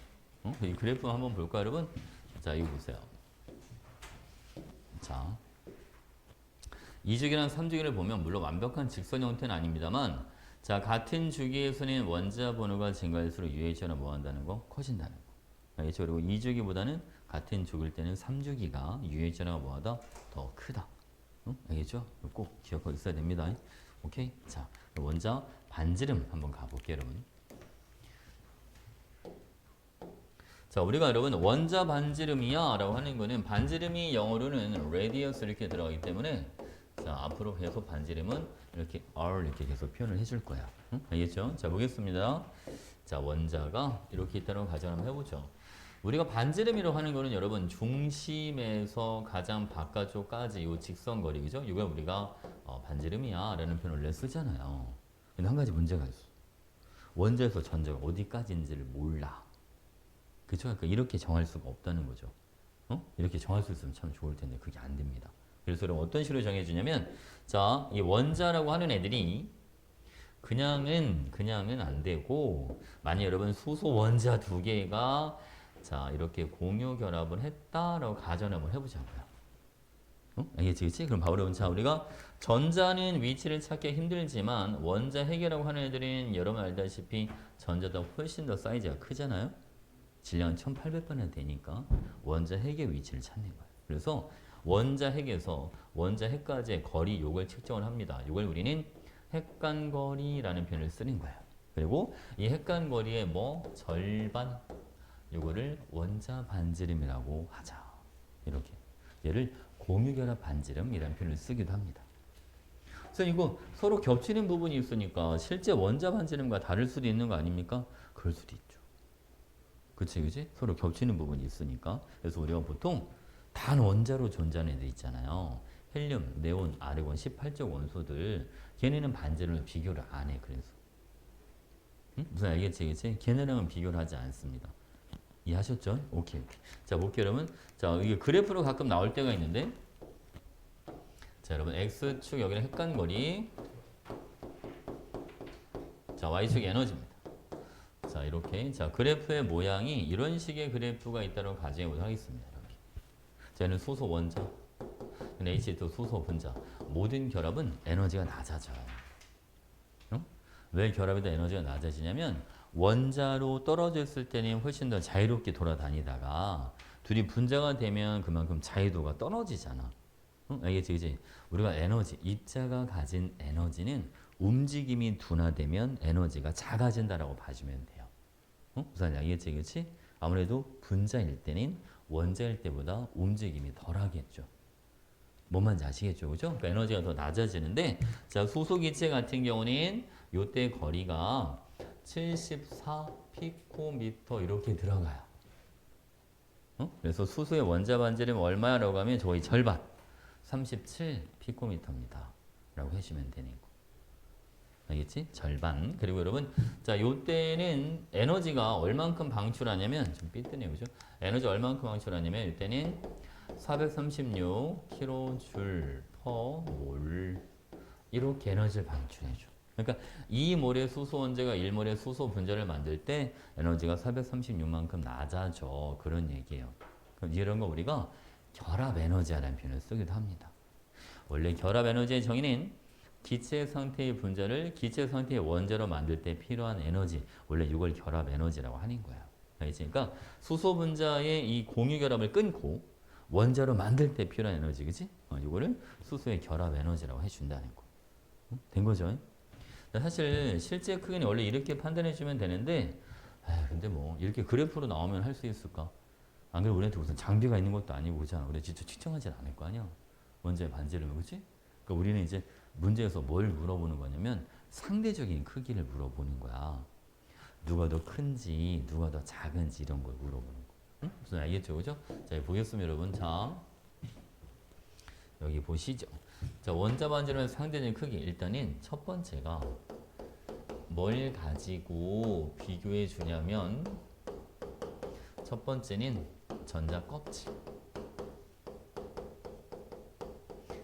이 그래프 한번 볼까요, 여러분? 자, 이거 보세요. 자, 2주기랑 3주기를 보면 물론 완벽한 직선 형태는 아닙니다만 자, 같은 주기에서는 원자 번호가 증가할수록 유해있잖아 뭐 한다는 거? 커진다는 거. 알겠죠? 그리고 2주기보다는 같은 주기일 때는 3주기가 유해있잖아가 뭐하다? 더 크다. 알겠죠? 꼭 기억하고 있어야 됩니다. 오케이? 자, 원자 반지름 한번 가볼게요, 여러분. 자, 우리가 여러분 원자 반지름이야 라고 하는 거는 반지름이 영어로는 radius 이렇게 들어가기 때문에 자, 앞으로 계속 반지름은 이렇게 R 이렇게 계속 표현을 해줄 거야. 알겠죠? 자, 보겠습니다. 자, 원자가 이렇게 있다고 가정 한번 해보죠. 우리가 반지름이라고 하는 거는 여러분 중심에서 가장 바깥쪽까지 이 직선거리, 그죠? 이걸 우리가 반지름이야 라는 표현을 원래 쓰잖아요. 근데 한 가지 문제가 있어. 원자에서 전자가 어디까지인지를 몰라. 그쵸? 그러니까 이렇게 정할 수가 없다는 거죠. 이렇게 정할 수 있으면 참 좋을 텐데 그게 안 됩니다. 그래서 여러분 어떤 식으로 정해주냐면 자, 이 원자라고 하는 애들이 그냥은 안 되고 만약 여러분 수소 원자 두 개가 자 이렇게 공유 결합을 했다라고 가정을 한번 해보자고요. 알겠지, 그치? 그럼 바로 여러분 자 우리가 전자는 위치를 찾기 힘들지만 원자 핵이라고 하는 애들은 여러분 알다시피 전자보다 훨씬 더 사이즈가 크잖아요. 질량은 1800배나 되니까 원자 핵의 위치를 찾는 거예요. 그래서 원자 핵에서 원자 핵까지의 거리 요걸 측정을 합니다. 요걸 우리는 핵간거리라는 표현을 쓰는 거예요. 그리고 이 핵간거리의 뭐 절반 요거를 원자 반지름이라고 하자. 이렇게 얘를 공유결합 반지름이라는 표현을 쓰기도 합니다. 그래서 이거 서로 겹치는 부분이 있으니까 실제 원자 반지름과 다를 수도 있는 거 아닙니까? 그럴 수도 있죠. 그치? 서로 겹치는 부분이 있으니까. 그래서 우리가 보통 단 원자로 존재하는 애들 있잖아요. 헬륨, 네온, 아르곤 18적 원소들 걔네는 반지름을 비교를 안 해. 그래서 무슨 알겠지? 그치? 걔네랑은 비교를 하지 않습니다. 이해하셨죠? 오케이. 자, 볼게요, 여러분. 자, 이게 그래프로 가끔 나올 때가 있는데 자, 여러분 X축 여기는 핵간거리 자, Y축 에너지입니다. 자, 이렇게 자 그래프의 모양이 이런 식의 그래프가 있다고 가정해 보도록 하겠습니다. 이렇게. 자, 얘는 수소 원자, H2 수소 분자. 모든 결합은 에너지가 낮아져요. 왜 결합에도 에너지가 낮아지냐면 원자로 떨어져 있을 때는 훨씬 더 자유롭게 돌아다니다가 둘이 분자가 되면 그만큼 자유도가 떨어지잖아. 알겠지, 그지? 우리가 에너지, 입자가 가진 에너지는 움직임이 둔화되면 에너지가 작아진다라고 봐주면 돼요. 무슨 알겠지, 그렇지? 아무래도 분자일 때는 원자일 때보다 움직임이 덜하겠죠. 뭔 말인지 아시겠죠, 그죠? 그러니까 에너지가 더 낮아지는데, 자 수소기체 같은 경우는 요때 거리가 74 피코미터 이렇게 들어가요. 그래서 수소의 원자 반지름이 얼마라고 하면 거의 절반, 37 피코미터입니다. 라고 하시면 되는 거. 알겠지? 절반. 그리고 여러분, 자, 요때는 에너지가 얼만큼 방출하냐면, 좀 삐뜨네요, 그죠? 에너지 얼만큼 방출하냐면, 요때는 436kJ per 몰. 이렇게 에너지를 방출해줘. 그러니까 2몰의 수소 원자가 1몰의 수소 분자를 만들 때 에너지가 436만큼 낮아져. 그런 얘기예요. 그럼 이런 거 우리가 결합 에너지라는 표현을 쓰기도 합니다. 원래 결합 에너지의 정의는 기체 상태의 분자를 기체 상태의 원자로 만들 때 필요한 에너지, 원래 이걸 결합 에너지라고 하는 거야. 알겠지? 그러니까 수소 분자의 이 공유 결합을 끊고 원자로 만들 때 필요한 에너지, 그치? 이거를 수소의 결합 에너지라고 해준다는 거. 된 거죠? 사실 실제 크기는 원래 이렇게 판단해 주면 되는데, 근데 뭐 이렇게 그래프로 나오면 할 수 있을까? 안 그래도 우리한테 무슨 장비가 있는 것도 아니고 그잖아. 우리 진짜 측정하진 않을 거 아니야. 원자의 반지름을, 그치? 그러니까 우리는 이제 문제에서 뭘 물어보는 거냐면 상대적인 크기를 물어보는 거야. 누가 더 큰지, 누가 더 작은지 이런 걸 물어보는 거. 응? 무슨 알겠죠, 그죠? 자, 보겠습니다, 여러분. 자, 여기 보시죠. 자, 원자 반지름의 상대적인 크기. 일단은 첫 번째가 뭘 가지고 비교해 주냐면 첫 번째는 전자 껍질.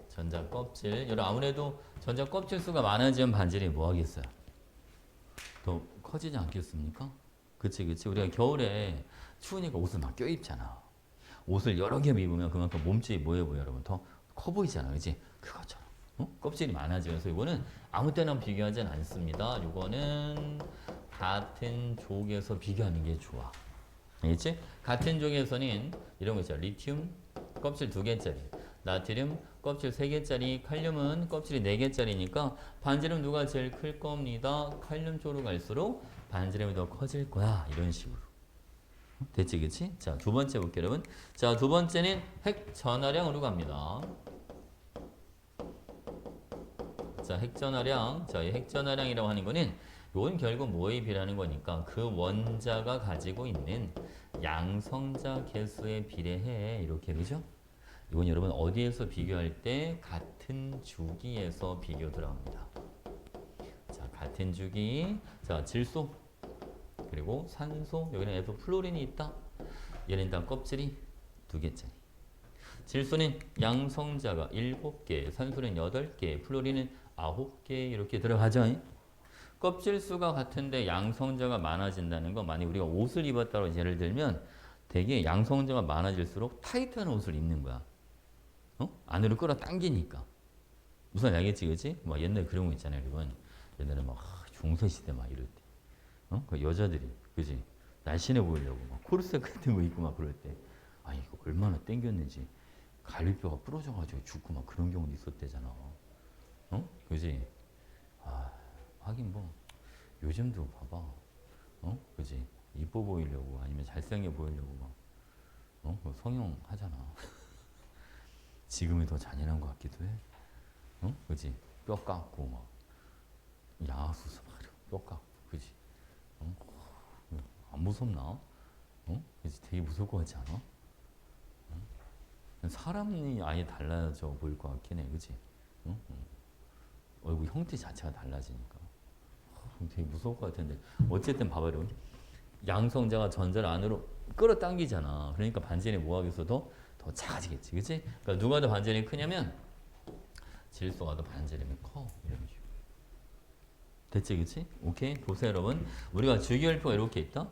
전자 껍질. 여러분 아무래도 전자 껍질 수가 많아지면 반지름이 뭐 하겠어요? 더 커지지 않겠습니까? 그치. 우리가 겨울에 추우니까 옷을 막 껴입잖아. 옷을 여러 개 입으면 그만큼 몸집이 뭐해 보여, 여러분? 더 커 보이잖아, 그치? 그것처럼. 껍질이 많아지면서 이거는 아무 때나 비교하진 않습니다. 이거는 같은 족에서 비교하는 게 좋아. 알겠지? 같은 족에서는 이런 거 있죠. 리튬 껍질 2개짜리, 나트륨 껍질 3개짜리, 칼륨은 껍질이 4개짜리니까 반지름 누가 제일 클 겁니다. 칼륨 쪽으로 갈수록 반지름이 더 커질 거야. 이런 식으로. 됐지, 그치? 자, 두 번째 볼게요, 여러분. 자, 두 번째는 핵 전하량으로 갑니다. 자, 핵 전하량. 자, 이 핵 전하량이라고 하는 거는 이건 결국 뭐에 비례하는 거니까 그 원자가 가지고 있는 양성자 개수에 비례해. 이렇게, 그죠? 이건 여러분 어디에서 비교할 때 같은 주기에서 비교 들어갑니다. 자, 같은 주기. 자, 질소. 그리고 산소, 여기는 F 플로린이 있다. 얘는 일단 껍질이 2개짜리. 질소는 양성자가 7개, 산소는 8개, 플로린은 9개 이렇게 들어가죠. 껍질 수가 같은데 양성자가 많아진다는 거, 만약 우리가 옷을 입었다고 예를 들면 되게 양성자가 많아질수록 타이트한 옷을 입는 거야. 안으로 끌어당기니까. 무슨 알겠지, 그치? 막 옛날에 그런 거 있잖아요, 여러분. 옛날에 막 중세시대 막 이럴 때. 그 여자들이, 그지? 날씬해 보이려고 막 코르셋 같은 거 입고 막 그럴 때, 아 이거 얼마나 땡겼는지 갈비뼈가 부러져가지고 죽고 막 그런 경우도 있었대잖아. 그지? 아, 하긴 뭐 요즘도 봐봐, 그지? 이뻐 보이려고 아니면 잘생겨 보이려고 막, 성형 하잖아. 지금이 더 잔인한 것 같기도 해. 그지? 뼈 깎고 막 야수수 막 뼈 깎고, 그지? 안 무섭나? 그치? 되게 무서울 것 같지 않아? 사람이 아예 달라져 보일 것 같긴 해, 그치? 얼굴 형태 자체가 달라지니까. 되게 무서울 것 같은데. 어쨌든 봐봐, 여러분. 양성자가 전자를 안으로 끌어당기잖아. 그러니까 반지름이 뭐 하겠어? 더 작아지겠지, 그치? 그러니까 누가 더 반지름이 크냐면 질소가 더 반지름이 커. 이런 식으로. 됐지, 그치? 오케이? 보세요, 여러분. 우리가 주기율표가 이렇게 있다?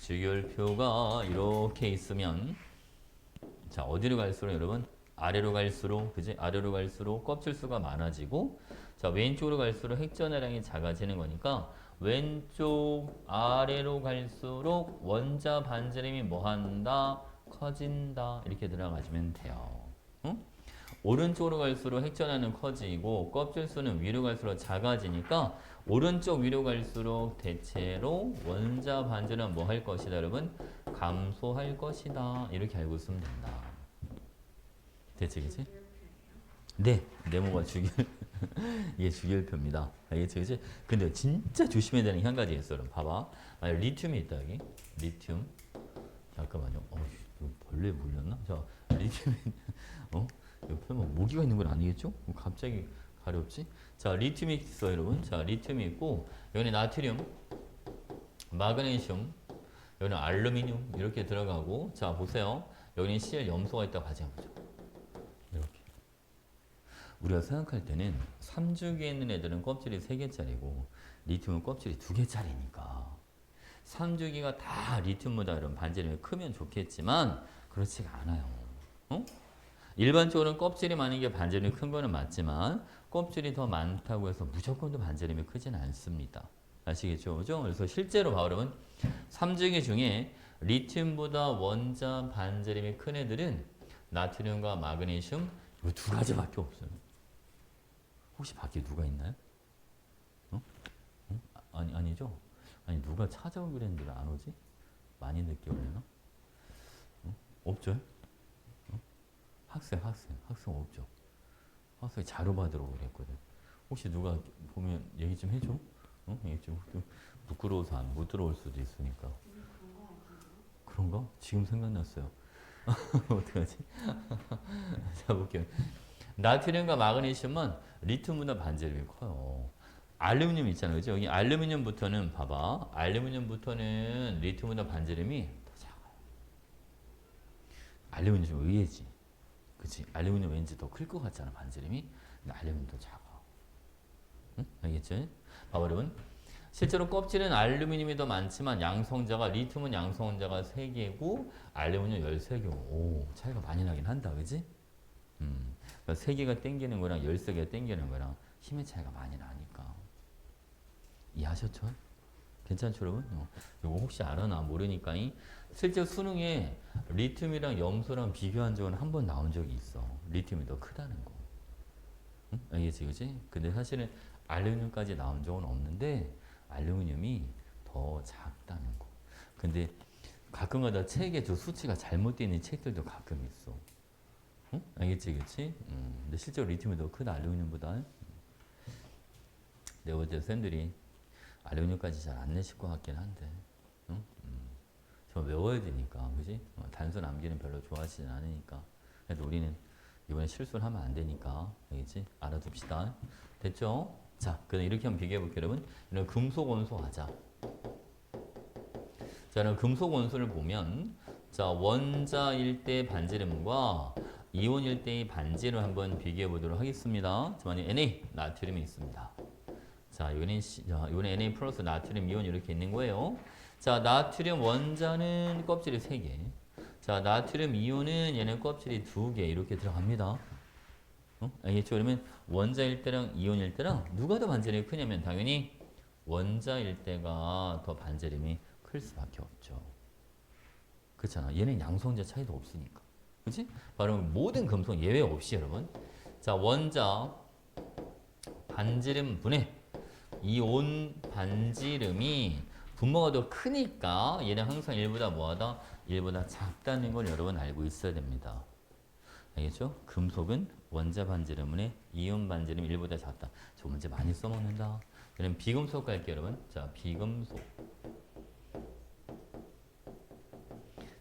주기율표가 이렇게 있으면, 자, 어디로 갈수록 여러분? 아래로 갈수록, 그지? 아래로 갈수록 껍질수가 많아지고, 자, 왼쪽으로 갈수록 핵전하량이 작아지는 거니까, 왼쪽 아래로 갈수록 원자 반지름이 뭐 한다? 커진다. 이렇게 들어가시면 돼요. 응? 오른쪽으로 갈수록 핵전하는 커지고 껍질수는 위로 갈수록 작아지니까 오른쪽 위로 갈수록 대체로 원자 반지름 뭐 할 것이다 여러분? 감소할 것이다. 이렇게 알고 있으면 된다. 대체 그치? 네, 네모가 주길 이게 주기율표입니다. 알겠지, 그치? 근데 진짜 조심해야 되는 게 한 가지 있어. 여러분 봐봐. 만약 리튬이 있다 여기. 리튬. 잠깐만요. 이거 벌레 물렸나? 자, 리튬이 옆에 뭐 모기가 있는 건 아니겠죠? 갑자기 가렵지? 자, 리튬이 있어 여러분. 자, 리튬이 있고 여기는 나트륨, 마그네슘, 여기는 알루미늄 이렇게 들어가고 자 보세요. 여기는 Cl 염소가 있다고 가정해보죠. 이렇게. 우리가 생각할 때는 3주기에 있는 애들은 껍질이 3개짜리고 리튬은 껍질이 2개짜리니까 3주기가 다 리튬보다 이런 반지름이 크면 좋겠지만 그렇지가 않아요. 어? 일반적으로는 껍질이 많은 게 반지름이 큰 거는 맞지만 껍질이 더 많다고 해서 무조건 더 반지름이 크지는 않습니다. 아시겠죠? 그죠? 그래서 실제로 여러분 3주기 중에 리튬보다 원자 반지름이 큰 애들은 나트륨과 마그네슘 이 두 가지밖에 없어요. 혹시 밖에 누가 있나요? 아니죠? 아니 누가 찾아오기로 했는데 왜 안 오지? 많이 늦게 오려나? 없죠? 학생 없죠? 학생 자료 받으러 그랬거든. 혹시 누가 보면 얘기 좀 해줘? 얘기 좀 부끄러워서 못 들어올 수도 있으니까. 그런가? 지금 생각났어요. 어떡하지? 자 볼게요. 나트륨과 마그네슘은 리튬보다 반지름이 커요. 알루미늄 있잖아요. 그죠? 여기 알루미늄부터는 봐봐. 알루미늄부터는 리튬보다 반지름이 더 작아요. 알루미늄 좀 의외지. 그치? 알루미늄 왠지 더 클 것 같잖아. 반지름이. 근데 알루미늄 더 작아. 응? 알겠죠? 봐봐 여러분. 실제로 껍질은 알루미늄이 더 많지만 양성자가 리튬은 양성자가 3개고 알루미늄 13개고 오 차이가 많이 나긴 한다. 그지? 그러니까 3개가 땡기는 거랑 13개가 땡기는 거랑 힘의 차이가 많이 나니까. 이해하셨죠? 괜찮죠 여러분? 이거 혹시 알아나 모르니까 실제 수능에 리튬이랑 염소랑 비교한 적은 한 번 나온 적이 있어. 리튬이 더 크다는 거. 응? 알겠지 그지? 근데 사실은 알루미늄까지 나온 적은 없는데 알루미늄이 더 작다는 거. 근데 가끔가다 책에 저 수치가 잘못되어 있는 책들도 가끔 있어. 응? 알겠지 그치? 근데 실제로 리튬이 더 크다 알루미늄보다. 내가 볼 때 쌤들이 알루미늄까지 잘 안 내실 것 같긴 한데 응? 저 외워야 되니까 그지? 단순 암기는 별로 좋아하시진 않으니까 그래도 우리는 이번에 실수를 하면 안 되니까 알겠지? 알아둡시다. 됐죠? 자, 그럼 이렇게 한번 비교해 볼게요 여러분. 이런 금속 원소 하자. 자, 그럼 금속 원소를 보면 자 원자일 때 반지름과 이온일 때의 반지름 한번 비교해 보도록 하겠습니다. 자, 만약 Na 나트륨이 있습니다. 자, 이거는 Na 플러스 나트륨 이온 이렇게 있는 거예요. 자, 나트륨 원자는 껍질이 3개. 자, 나트륨 이온은 얘는 껍질이 2개 이렇게 들어갑니다. 알겠죠? 그러면 원자일 때랑 이온일 때랑 누가 더 반지름이 크냐면 당연히 원자일 때가 더 반지름이 클 수밖에 없죠. 그렇잖아. 얘는 양성자 차이도 없으니까. 그렇지? 바로 모든 금속 예외 없이 여러분. 자, 원자 반지름 분해 이온 반지름이 분모가 더 크니까 얘는 항상 1보다 뭐하다? 1보다 작다는 걸 여러분 알고 있어야 됩니다. 알겠죠? 금속은 원자 반지름분의 이온 반지름 1보다 작다. 저 문제 많이 써먹는다. 그럼 비금속 갈게요 여러분. 자, 비금속.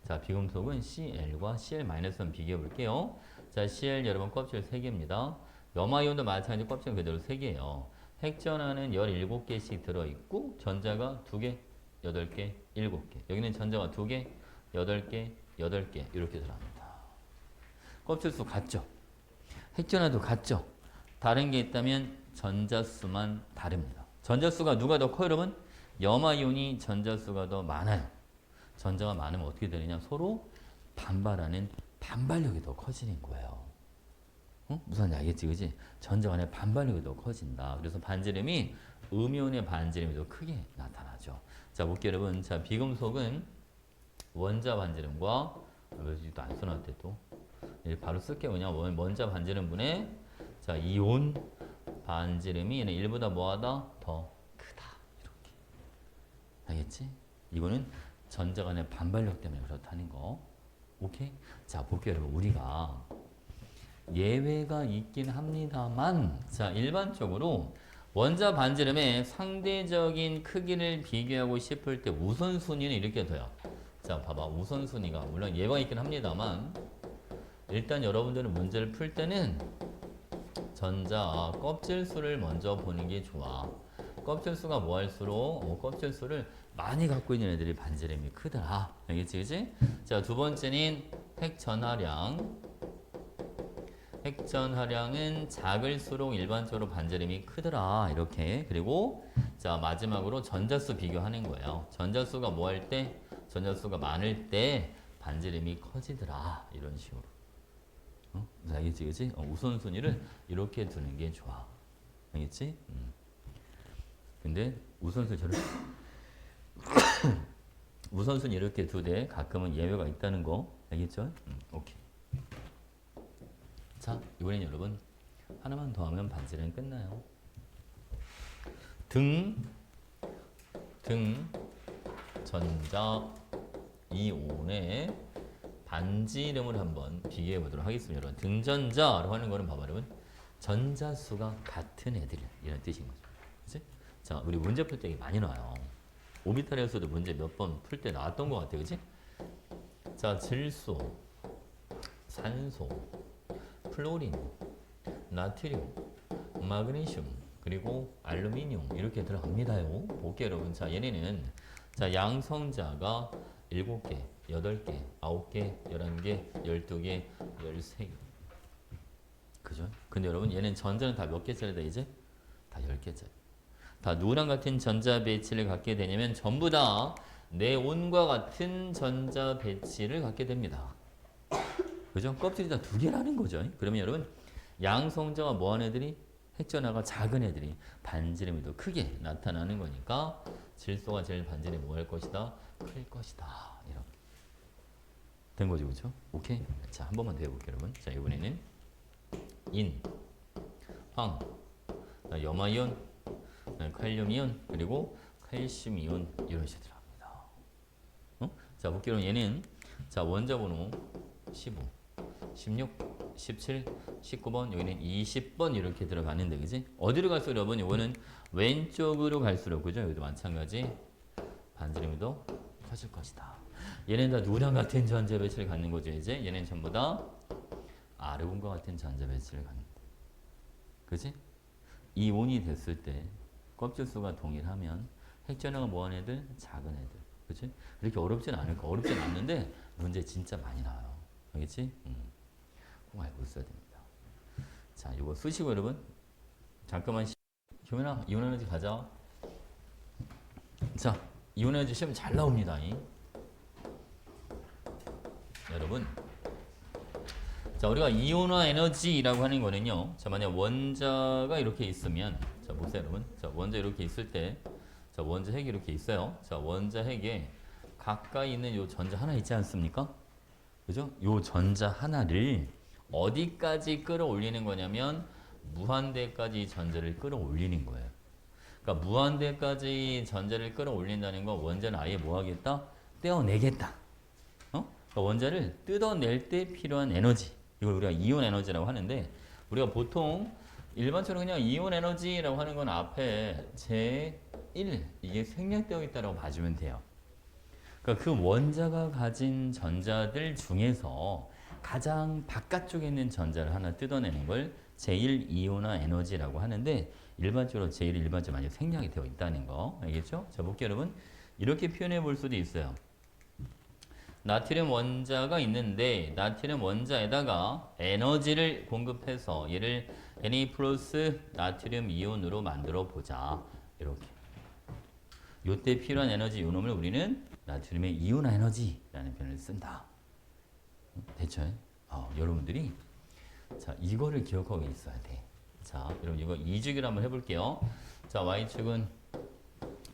자, 비금속은 Cl과 Cl-1 비교해 볼게요. 자, Cl 여러분 껍질 3개입니다. 염화이온도 마찬가지로 껍질 그대로 3개예요. 핵전하는 17개씩 들어있고 전자가 2개, 8개, 7개. 여기는 전자가 2개, 8개, 8개 이렇게 들어갑니다. 껍질수 같죠? 핵전화도 같죠? 다른 게 있다면 전자수만 다릅니다. 전자수가 누가 더 커요 여러분? 염화이온이 전자수가 더 많아요. 전자가 많으면 어떻게 되느냐? 서로 반발하는 반발력이 더 커지는 거예요. 무슨 알겠지, 그지? 전자 간의 반발력이 더 커진다. 그래서 반지름이 음이온의 반지름이 더 크게 나타나죠. 자, 볼게요, 여러분. 자, 비금속은 원자 반지름과 또 안 써놨대 또. 바로 쓸게요. 그냥 원자 반지름분의 자 이온 반지름이 얘는 1보다 뭐하다? 더 알겠지? 이거는 전자 간의 반발력 때문에 그렇다는 거. 오케이? 자, 볼게요, 여러분. 우리가 예외가 있긴 합니다만, 자, 일반적으로 원자 반지름의 상대적인 크기를 비교하고 싶을 때 우선순위는 이렇게 돼요. 자, 봐봐. 우선순위가 물론 예외가 있긴 합니다만, 일단 여러분들은 문제를 풀 때는 전자 껍질 수를 먼저 보는 게 좋아. 껍질 수가 뭐 할수록 껍질 수를 많이 갖고 있는 애들이 반지름이 크더라. 알겠지, 그지? 자, 두 번째는 핵전하량. 핵전하량은 작을수록 일반적으로 반지름이 크더라. 이렇게. 그리고 자, 마지막으로 전자수 비교하는 거예요. 전자수가 뭐 할 때? 전자수가 많을 때 반지름이 커지더라. 이런 식으로. 알겠지, 그지? 우선순위를 이렇게 두는 게 좋아. 알겠지? 근데 우선순위 저를 우선순위 이렇게 두되 가끔은 예외가 있다는 거 알겠죠? 오케이. 자, 이번엔 여러분 하나만 더 하면 반지름 끝나요. 등 전자 이온의 반지름을 한번 비교해 보도록 하겠습니다. 여러분, 등전자라고 하는 거는 봐봐, 여러분. 전자수가 같은 애들 이런 뜻인 거죠. 그치? 자, 우리 문제 풀 때 이게 많이 나와요. 오비탈에서도 문제 몇 번 풀 때 나왔던 것 같아요. 그치? 자, 질소, 산소, 플로린, 나트륨, 마그네슘, 그리고 알루미늄 이렇게 들어갑니다요. 볼게요, 여러분. 자, 얘네는 자, 양성자가 7개, 8개, 9개, 11개, 12개, 13개. 그죠? 근데 여러분 얘는 전자는 다 몇 개짜리다 이제? 다 10개짜리. 다 누구랑 같은 전자 배치를 갖게 되냐면 전부 다 네온과 같은 전자 배치를 갖게 됩니다. 그죠? 껍질이 다 2개라는 거죠. 그러면 여러분 양성자가 뭐하는 애들이? 핵전하가 작은 애들이 반지름이 더 크게 나타나는 거니까 질소가 제일 반지름이 뭐 할 것이다? 클 것이다. 이렇게 된 거죠, 그렇죠? 오케이. 자, 한 번만 더 해볼게요, 여러분. 자, 이번에는 인, 황, 염화이온, 칼륨이온, 그리고 칼슘이온 이런 식으로 들어갑니다. 자, 볼게요. 얘는 자, 원자 번호 15, 16, 17, 19번, 여기는 20번 이렇게 들어가는데, 그지? 어디로 갈수록 여러분, 이거는 왼쪽으로 갈수록, 그죠? 여기도 마찬가지 반지름이 더 커질 것이다. 얘는 다 누구랑 같은 전자 배치를 갖는 거죠, 이제? 얘는 전부 다 아르곤과 같은 전자 배치를 갖는다. 그지? 이온이 됐을 때 껍질수가 동일하면 핵전하가 뭐하는 애들? 작은 애들. 그치? 그렇게 어렵진 않을 거. 어렵진 않는데 문제 진짜 많이 나와요. 알겠지? 꼭 알고 있어야 됩니다. 자, 이거 쓰시고 여러분. 잠깐만. 효민아, 이온 에너지 가자. 자, 이온 에너지 시험 잘 나옵니다. 여러분. 자, 우리가 이온화 에너지라고 하는 거는요. 자, 만약 원자가 이렇게 있으면, 자, 보세요, 여러분. 자, 원자 이렇게 있을 때, 자, 원자 핵이 이렇게 있어요. 자, 원자 핵에 가까이 있는 요 전자 하나 있지 않습니까? 그죠? 요 전자 하나를 어디까지 끌어올리는 거냐면 무한대까지 전자를 끌어올리는 거예요. 그러니까 무한대까지 전자를 끌어올린다는 건 원자는 아예 뭐 하겠다? 떼어내겠다. 그러니까 원자를 뜯어낼 때 필요한 에너지. 이걸 우리가 이온 에너지라고 하는데, 우리가 보통 일반적으로 그냥 이온 에너지라고 하는 건 앞에 제1 이게 생략되어 있다고 봐주면 돼요. 그러니까 그 원자가 가진 전자들 중에서 가장 바깥쪽에 있는 전자를 하나 뜯어내는 걸 제1 이온화 에너지라고 하는데, 일반적으로 제1이 일반적으로 많이 생략이 되어 있다는 거 알겠죠? 자, 볼게요, 여러분. 이렇게 표현해 볼 수도 있어요. 나트륨 원자가 있는데 나트륨 원자에다가 에너지를 공급해서 얘를 Na 플러스 나트륨 이온으로 만들어 보자. 이렇게. 요때 필요한 에너지 요놈을 우리는 나트륨의 이온화 에너지라는 표현을 쓴다. 됐죠? 여러분들이 자, 이거를 기억하고 있어야 돼. 자, 여러분 이거 이주기를 한번 해볼게요. 자, Y축은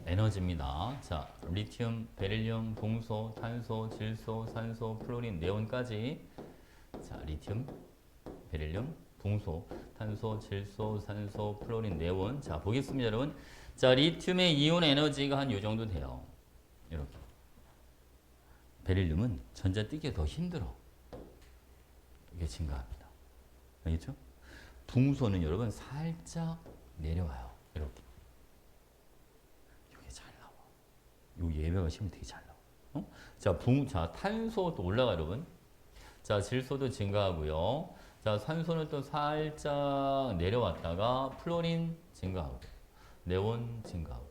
에너지입니다. 자, 리튬, 베릴륨, 동소, 탄소, 질소, 산소, 플로린, 네온까지. 자, 리튬, 베릴륨, 동소, 탄소, 질소, 산소, 플로린, 네온. 자, 보겠습니다, 여러분. 자, 리튬의 이온 에너지가 한 요 정도 돼요. 이렇게. 베릴륨은 전자 뜨기가 더 힘들어. 이게 증가합니다. 알겠죠? 붕소는 여러분 살짝 내려와요. 이렇게. 이게 잘 나와. 요 예배가 시험이 되게 잘 나와. 자, 탄소 또 올라가 여러분. 자, 질소도 증가하고요. 자, 산소는 또 살짝 내려왔다가 플로린 증가하고, 네온 증가하고.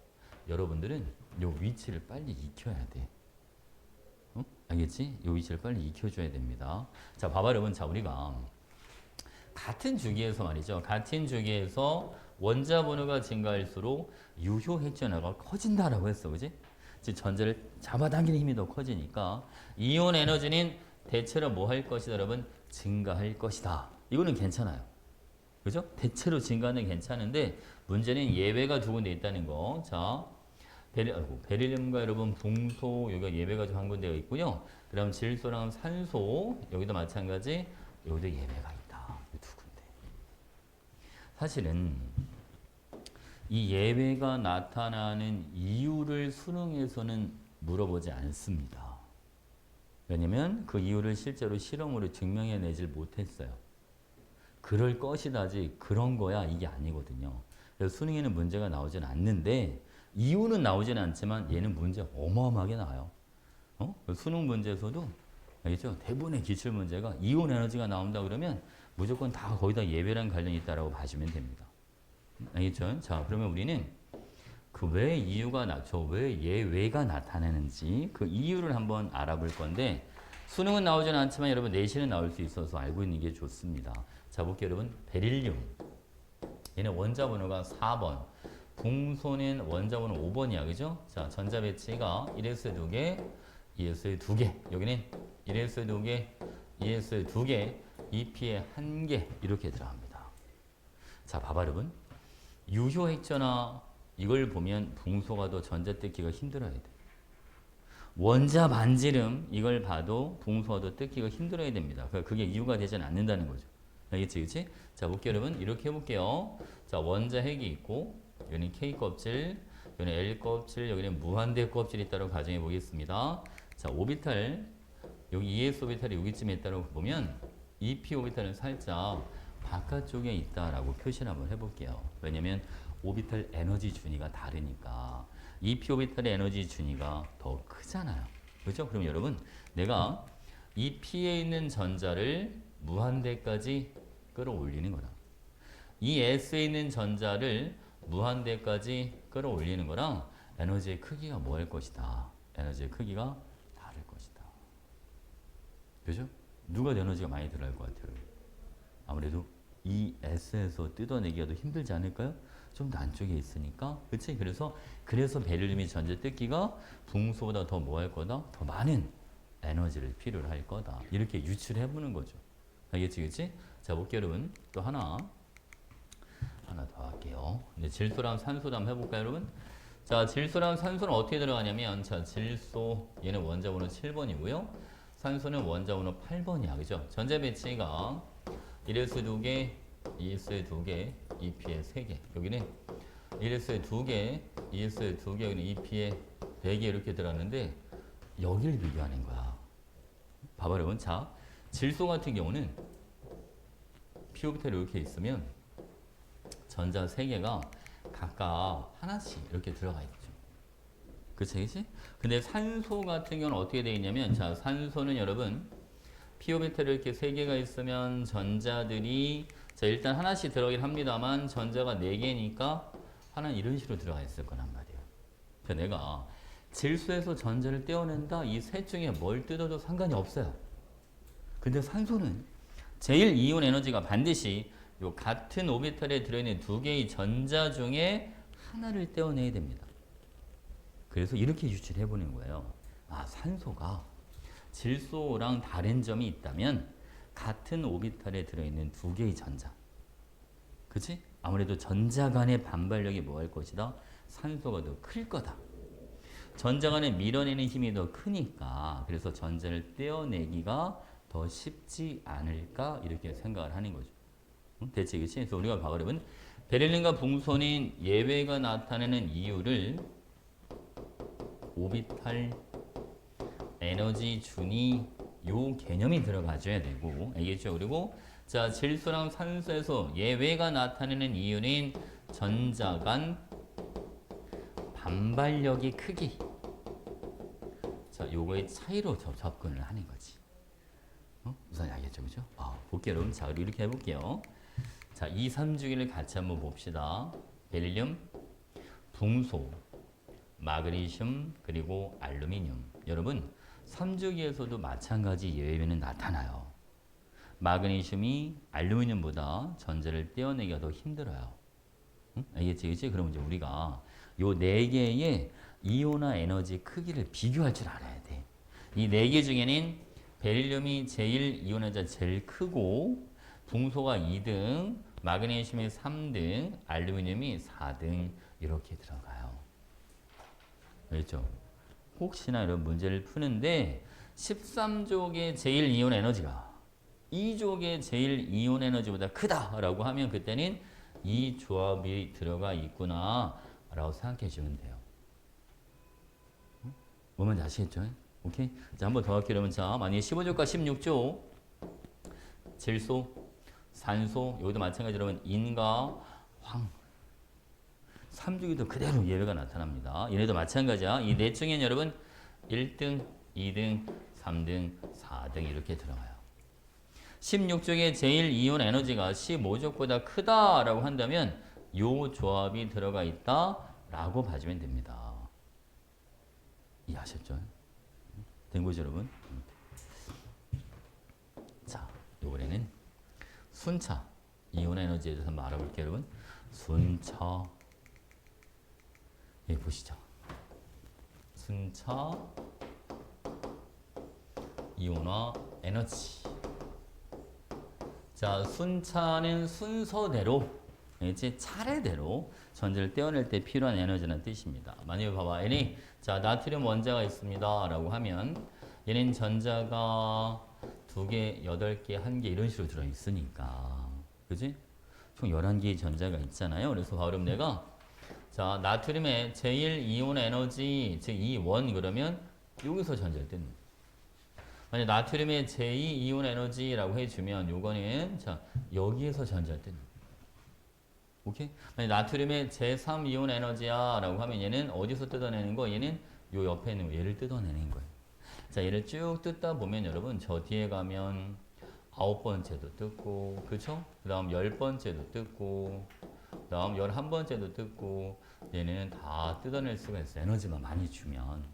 여러분들은 요 위치를 빨리 익혀야 돼. 알겠지? 요 위치를 빨리 익혀줘야 됩니다. 자, 봐봐 여러분. 자, 우리가 같은 주기에서 말이죠. 같은 주기에서 원자 번호가 증가할수록 유효 핵전화가 커진다라고 했어. 그지? 즉 전자를 잡아당기는 힘이 더 커지니까 이온 에너지는 대체로 뭐 할 것이다 여러분? 증가할 것이다. 이거는 괜찮아요. 그죠? 대체로 증가는 괜찮은데 문제는 예외가 두 군데 있다는 거. 자, 베릴륨과 여러분 붕소 여기가 예외가 좀 한 군데가 있고요. 그다음 질소랑 산소 여기도 마찬가지. 여기도 예외가 있다. 이 두 군데. 사실은 이 예외가 나타나는 이유를 수능에서는 물어보지 않습니다. 왜냐면 그 이유를 실제로 실험으로 증명해내질 못했어요. 그럴 것이다지 그런 거야 이게 아니거든요. 그래서 수능에는 문제가 나오진 않는데 이유는 나오진 않지만 얘는 문제 어마어마하게 나와요. 수능 문제에서도 알겠죠? 대부분의 기출 문제가 이온 에너지가 나온다 그러면 무조건 다 거의 다 예배랑 관련이 있다라고 봐주면 됩니다. 알겠죠? 자, 그러면 우리는 그 왜 이유가 왜 예외가 나타나는지 그 이유를 한번 알아볼 건데 수능은 나오지는 않지만 여러분 내신은 나올 수 있어서 알고 있는 게 좋습니다. 자, 볼게요 여러분. 베릴륨 얘는 원자 번호가 4번, 붕소는 원자 번호 5번이야. 그죠? 자, 전자 배치가 1s 2개, 2s 2개. 여기는 1s 2개, 2s 2개, 2p에 1개 이렇게 들어갑니다. 자, 봐봐 여러분. 유효 핵전화 이걸 보면 붕소가 더 전자 뜯기가 힘들어야 돼. 원자 반지름 이걸 봐도 붕소가 더 뜯기가 힘들어야 됩니다. 그게 이유가 되지는 않는다는 거죠. 알겠지, 그치? 자, 볼게요 여러분. 이렇게 해볼게요. 자, 원자 핵이 있고 여기는 K 껍질, 여기는 L 껍질, 여기는 무한대 껍질이 있다고 가정해 보겠습니다. 자, 오비탈 여기 ES 오비탈이 여기쯤에 있다고 보면 EP 오비탈은 살짝 바깥쪽에 있다라고 표시를 한번 해볼게요. 왜냐면 오비탈 에너지 준위가 다르니까 EP 오비탈의 에너지 준위가 더 크잖아요. 그렇죠? 그럼 여러분 내가 EP에 있는 전자를 무한대까지 끌어올리는 거랑 이 S에 있는 전자를 무한대까지 끌어올리는 거랑 에너지의 크기가 뭐 할 것이다. 에너지의 크기가 다를 것이다. 그죠? 누가 에너지가 많이 들어갈 것 같아요? 아무래도 이 S에서 뜯어내기가 더 힘들지 않을까요? 좀 더 안쪽에 있으니까. 그치? 그래서 베릴륨이 전자 뜯기가 붕소보다 더 뭐 할 거다? 더 많은 에너지를 필요로 할 거다. 이렇게 유출해 보는 거죠. 알겠지? 그치? 자, 볼게요, 여러분. 또 하나 더 할게요. 이제 질소랑 산소도 한번 해볼까요, 여러분? 자, 질소랑 산소는 어떻게 들어가냐면, 자, 질소, 얘는 원자 번호 7번이고요. 산소는 원자 번호 8번이야. 그죠? 전자 배치가 1s 2개, 2s 2개, 2p에 3개. 여기는 1s 2개, 2s 2개, 여기는 2p에 4개 이렇게 들어갔는데, 여기를 비교하는 거야. 봐봐, 여러분. 자, 질소 같은 경우는 p-오비탈이 이렇게 있으면 전자 3개가 각각 하나씩 이렇게 들어가 있죠. 그치, 그치? 근데 산소 같은 경우는 어떻게 되어 있냐면, 자, 산소는 여러분, p-오비탈이 이렇게 3개가 있으면 전자들이, 자, 일단 하나씩 들어가긴 합니다만, 전자가 4개니까 하나는 이런 식으로 들어가 있을 거란 말이에요. 그래서 내가 질소에서 전자를 떼어낸다, 이 셋 중에 뭘 뜯어도 상관이 없어요. 근데 산소는 제일 이온 에너지가 반드시 요 같은 오비탈에 들어있는 2개의 전자 중에 하나를 떼어내야 됩니다. 그래서 이렇게 유출해 보는 거예요. 아, 산소가 질소랑 다른 점이 있다면 같은 오비탈에 들어있는 2개의 전자. 그치? 아무래도 전자 간의 반발력이 뭐 할 것이다? 산소가 더 클 거다. 전자 간에 밀어내는 힘이 더 크니까 그래서 전자를 떼어내기가 더 쉽지 않을까 이렇게 생각을 하는 거죠. 대체 그치? 그래서 우리가 봐봐 여러분 베릴륨과 붕소는 예외가 나타나는 이유를 오비탈 에너지 준위 요 개념이 들어가줘야 되고 알겠죠? 그리고 자 질소랑 산소에서 예외가 나타내는 이유는 전자 간 반발력의 크기. 자 요거의 차이로 접근을 하는 거지. 우선 알겠죠, 그죠? 볼게요, 여러분. 자, 그리고 이렇게 해볼게요. 자, 2, 3주기를 같이 한번 봅시다. 베릴륨, 붕소, 마그네슘, 그리고 알루미늄. 여러분, 3주기에서도 마찬가지 예외는 나타나요. 마그네슘이 알루미늄보다 전자를 떼어내기가 더 힘들어요. 응? 알겠지, 그치? 그럼 이제 우리가 요 4개의 이온화 에너지 크기를 비교할 줄 알아야 돼. 이 4개 중에는 베릴륨이 제일 이온화자 제일 크고 붕소가 2등, 마그네슘이 3등, 알루미늄이 4등 이렇게 들어가요. 알겠죠? 혹시나 이런 문제를 푸는데 13족의 제일 이온 에너지가 2족의 제일 이온 에너지보다 크다라고 하면 그때는 이 조합이 들어가 있구나 라고 생각해 주면 돼요. 뭐 뭔지 아시겠죠? 오케이? 자, 한 번 더 할게요. 그러면 자, 만약에 15조과 16조 질소, 산소, 여기도 마찬가지로 그러면 인과 황 3주기도 그대로 예외가 나타납니다. 얘네도 마찬가지야. 이 넷 중엔 여러분 1등, 2등, 3등, 4등 이렇게 들어가요. 16쪽에 제일 이온 에너지가 15쪽보다 크다라고 한다면 요 조합이 들어가 있다라고 봐주면 됩니다. 이해하셨죠? 된 거죠, 여러분? 자, 요번에는 순차 이온 에너지에 대해서 한번 알아볼게요, 여러분. 순차 여기 보시죠. 순차 이온화 에너지. 자, 순차는 순서대로, 이제 차례대로 전자를 떼어낼 때 필요한 에너지라는 뜻입니다. 만약에 봐봐, 얘는 자 나트륨 원자가 있습니다 라고 하면 얘는 전자가 2개, 8개, 1개 이런 식으로 들어있으니까 그지? 총 11개의 전자가 있잖아요. 그래서 바로 내가 자 나트륨의 제일 이온 에너지 즉 E1 그러면 여기서 전자를 뜯는 거예요. 만약 나트륨의 제2 이온 에너지라고 해주면 요거는 자 여기에서 전자를 뜯는 거예요. 오케이? 만약 나트륨의 제3 이온 에너지야 라고 하면 얘는 어디서 뜯어내는 거? 얘는 요 옆에 있는 거 얘를 뜯어내는 거예요. 자 얘를 쭉 뜯다 보면 여러분 저 뒤에 가면 9번째도 뜯고 그쵸? 그 다음 10번째도 뜯고 그 다음 11번째도 뜯고 얘는 다 뜯어낼 수가 있어요. 에너지만 많이 주면.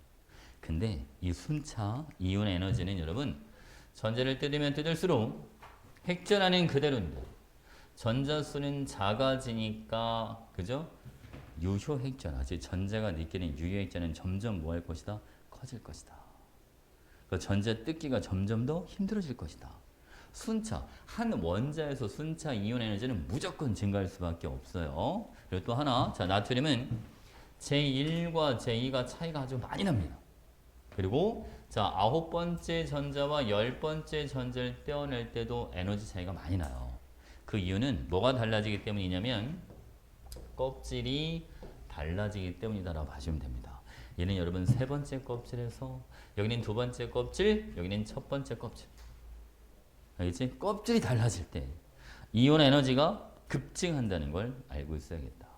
근데 이 순차 이온 에너지는 여러분 전자를 뜯으면 뜯을수록 핵전하는 그대로입니다. 전자수는 작아지니까 그죠? 유효 핵전화, 즉 전자가 느끼는 유효 핵전은 점점 뭐 할 것이다? 커질 것이다. 그 전자 뜯기가 점점 더 힘들어질 것이다. 순차, 한 원자에서 순차 이온 에너지는 무조건 증가할 수밖에 없어요. 그리고 또 하나, 자 나트륨은 제1과 제2가 차이가 아주 많이 납니다. 그리고 자 9번째 전자와 10번째 전자를 떼어낼 때도 에너지 차이가 많이 나요. 그 이유는 뭐가 달라지기 때문이냐면 껍질이 달라지기 때문이다라고 봐주면 됩니다. 얘는 여러분 3번째 껍질에서 여기는 2번째 껍질, 여기는 첫 번째 껍질. 알겠지? 껍질이 달라질 때 이온 에너지가 급증한다는 걸 알고 있어야겠다.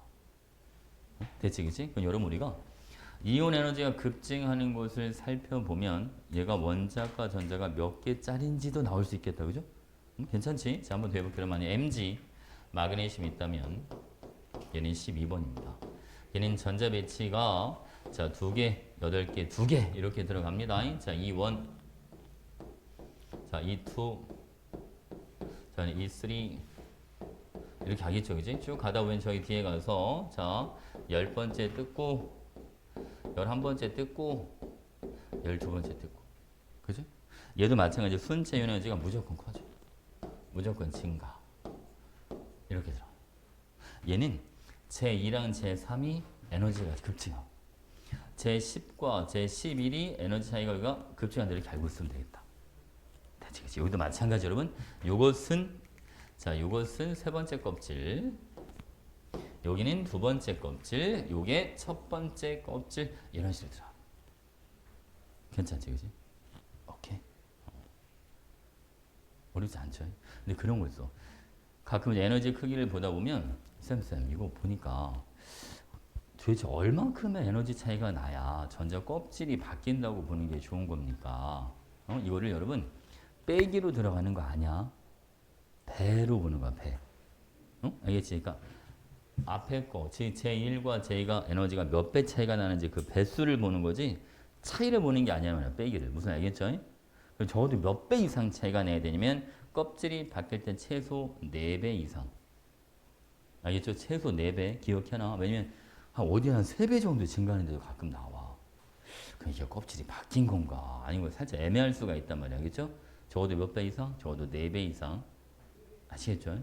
됐지, 그치? 그럼 여러분 우리가 이온 에너지가 급증하는 것을 살펴보면 얘가 원자과 전자가 몇 개짜리인지도 나올 수 있겠다, 그죠? 괜찮지? 자, 한번 더 해볼게요. 만약 Mg 마그네슘이 있다면 얘는 12번입니다. 얘는 전자 배치가 자 2개, 8개, 2개 이렇게 들어갑니다. 자, E1, 자, E2, 자, E3 이렇게 하겠죠, 그지? 쭉 가다 보면 저기 뒤에 가서 자 10번째 뜯고 11번째 뜯고 12번째 뜯고 그지? 얘도 마찬가지로 순차 이온 에너지가 무조건 커져. 무조건 증가. 이렇게 들어. 얘는 제2랑 제3이 에너지가 급증하고 제10과 제11이 에너지 차이가 우리가 급증한다 이렇게 알고 있으면 되겠다. 됐지, 그치? 여기도 마찬가지 여러분. 요것은 자, 요것은 3번째 껍질. 여기는 2번째 껍질. 요게 첫 번째 껍질. 이런 식으로 들어. 괜찮지, 그지? 오케이. 어렵지 않죠? 근데 그런 거 있어. 가끔 에너지 크기를 보다 보면 쌤 이거 보니까 도대체 얼만큼의 에너지 차이가 나야 전자 껍질이 바뀐다고 보는 게 좋은 겁니까? 이거를 여러분 빼기로 들어가는 거 아니야? 배로 보는 거야, 배. 알겠지? 그러니까 앞에 거 제1과 제2가 에너지가 몇 배 차이가 나는지 그 배수를 보는 거지 차이를 보는 게 아니야, 말이야. 빼기를. 무슨 알겠죠? 적어도 몇 배 이상 차이가 나야 되냐면 껍질이 바뀔 땐 최소 4배 이상. 알겠죠? 최소 4배 기억해놔. 왜냐면 어디 한 3배 정도 증가하는데도 가끔 나와. 그럼 이게 껍질이 바뀐 건가? 아니면 살짝 애매할 수가 있단 말이야. 알겠죠? 적어도 몇 배 이상? 적어도 4배 이상. 아시겠죠?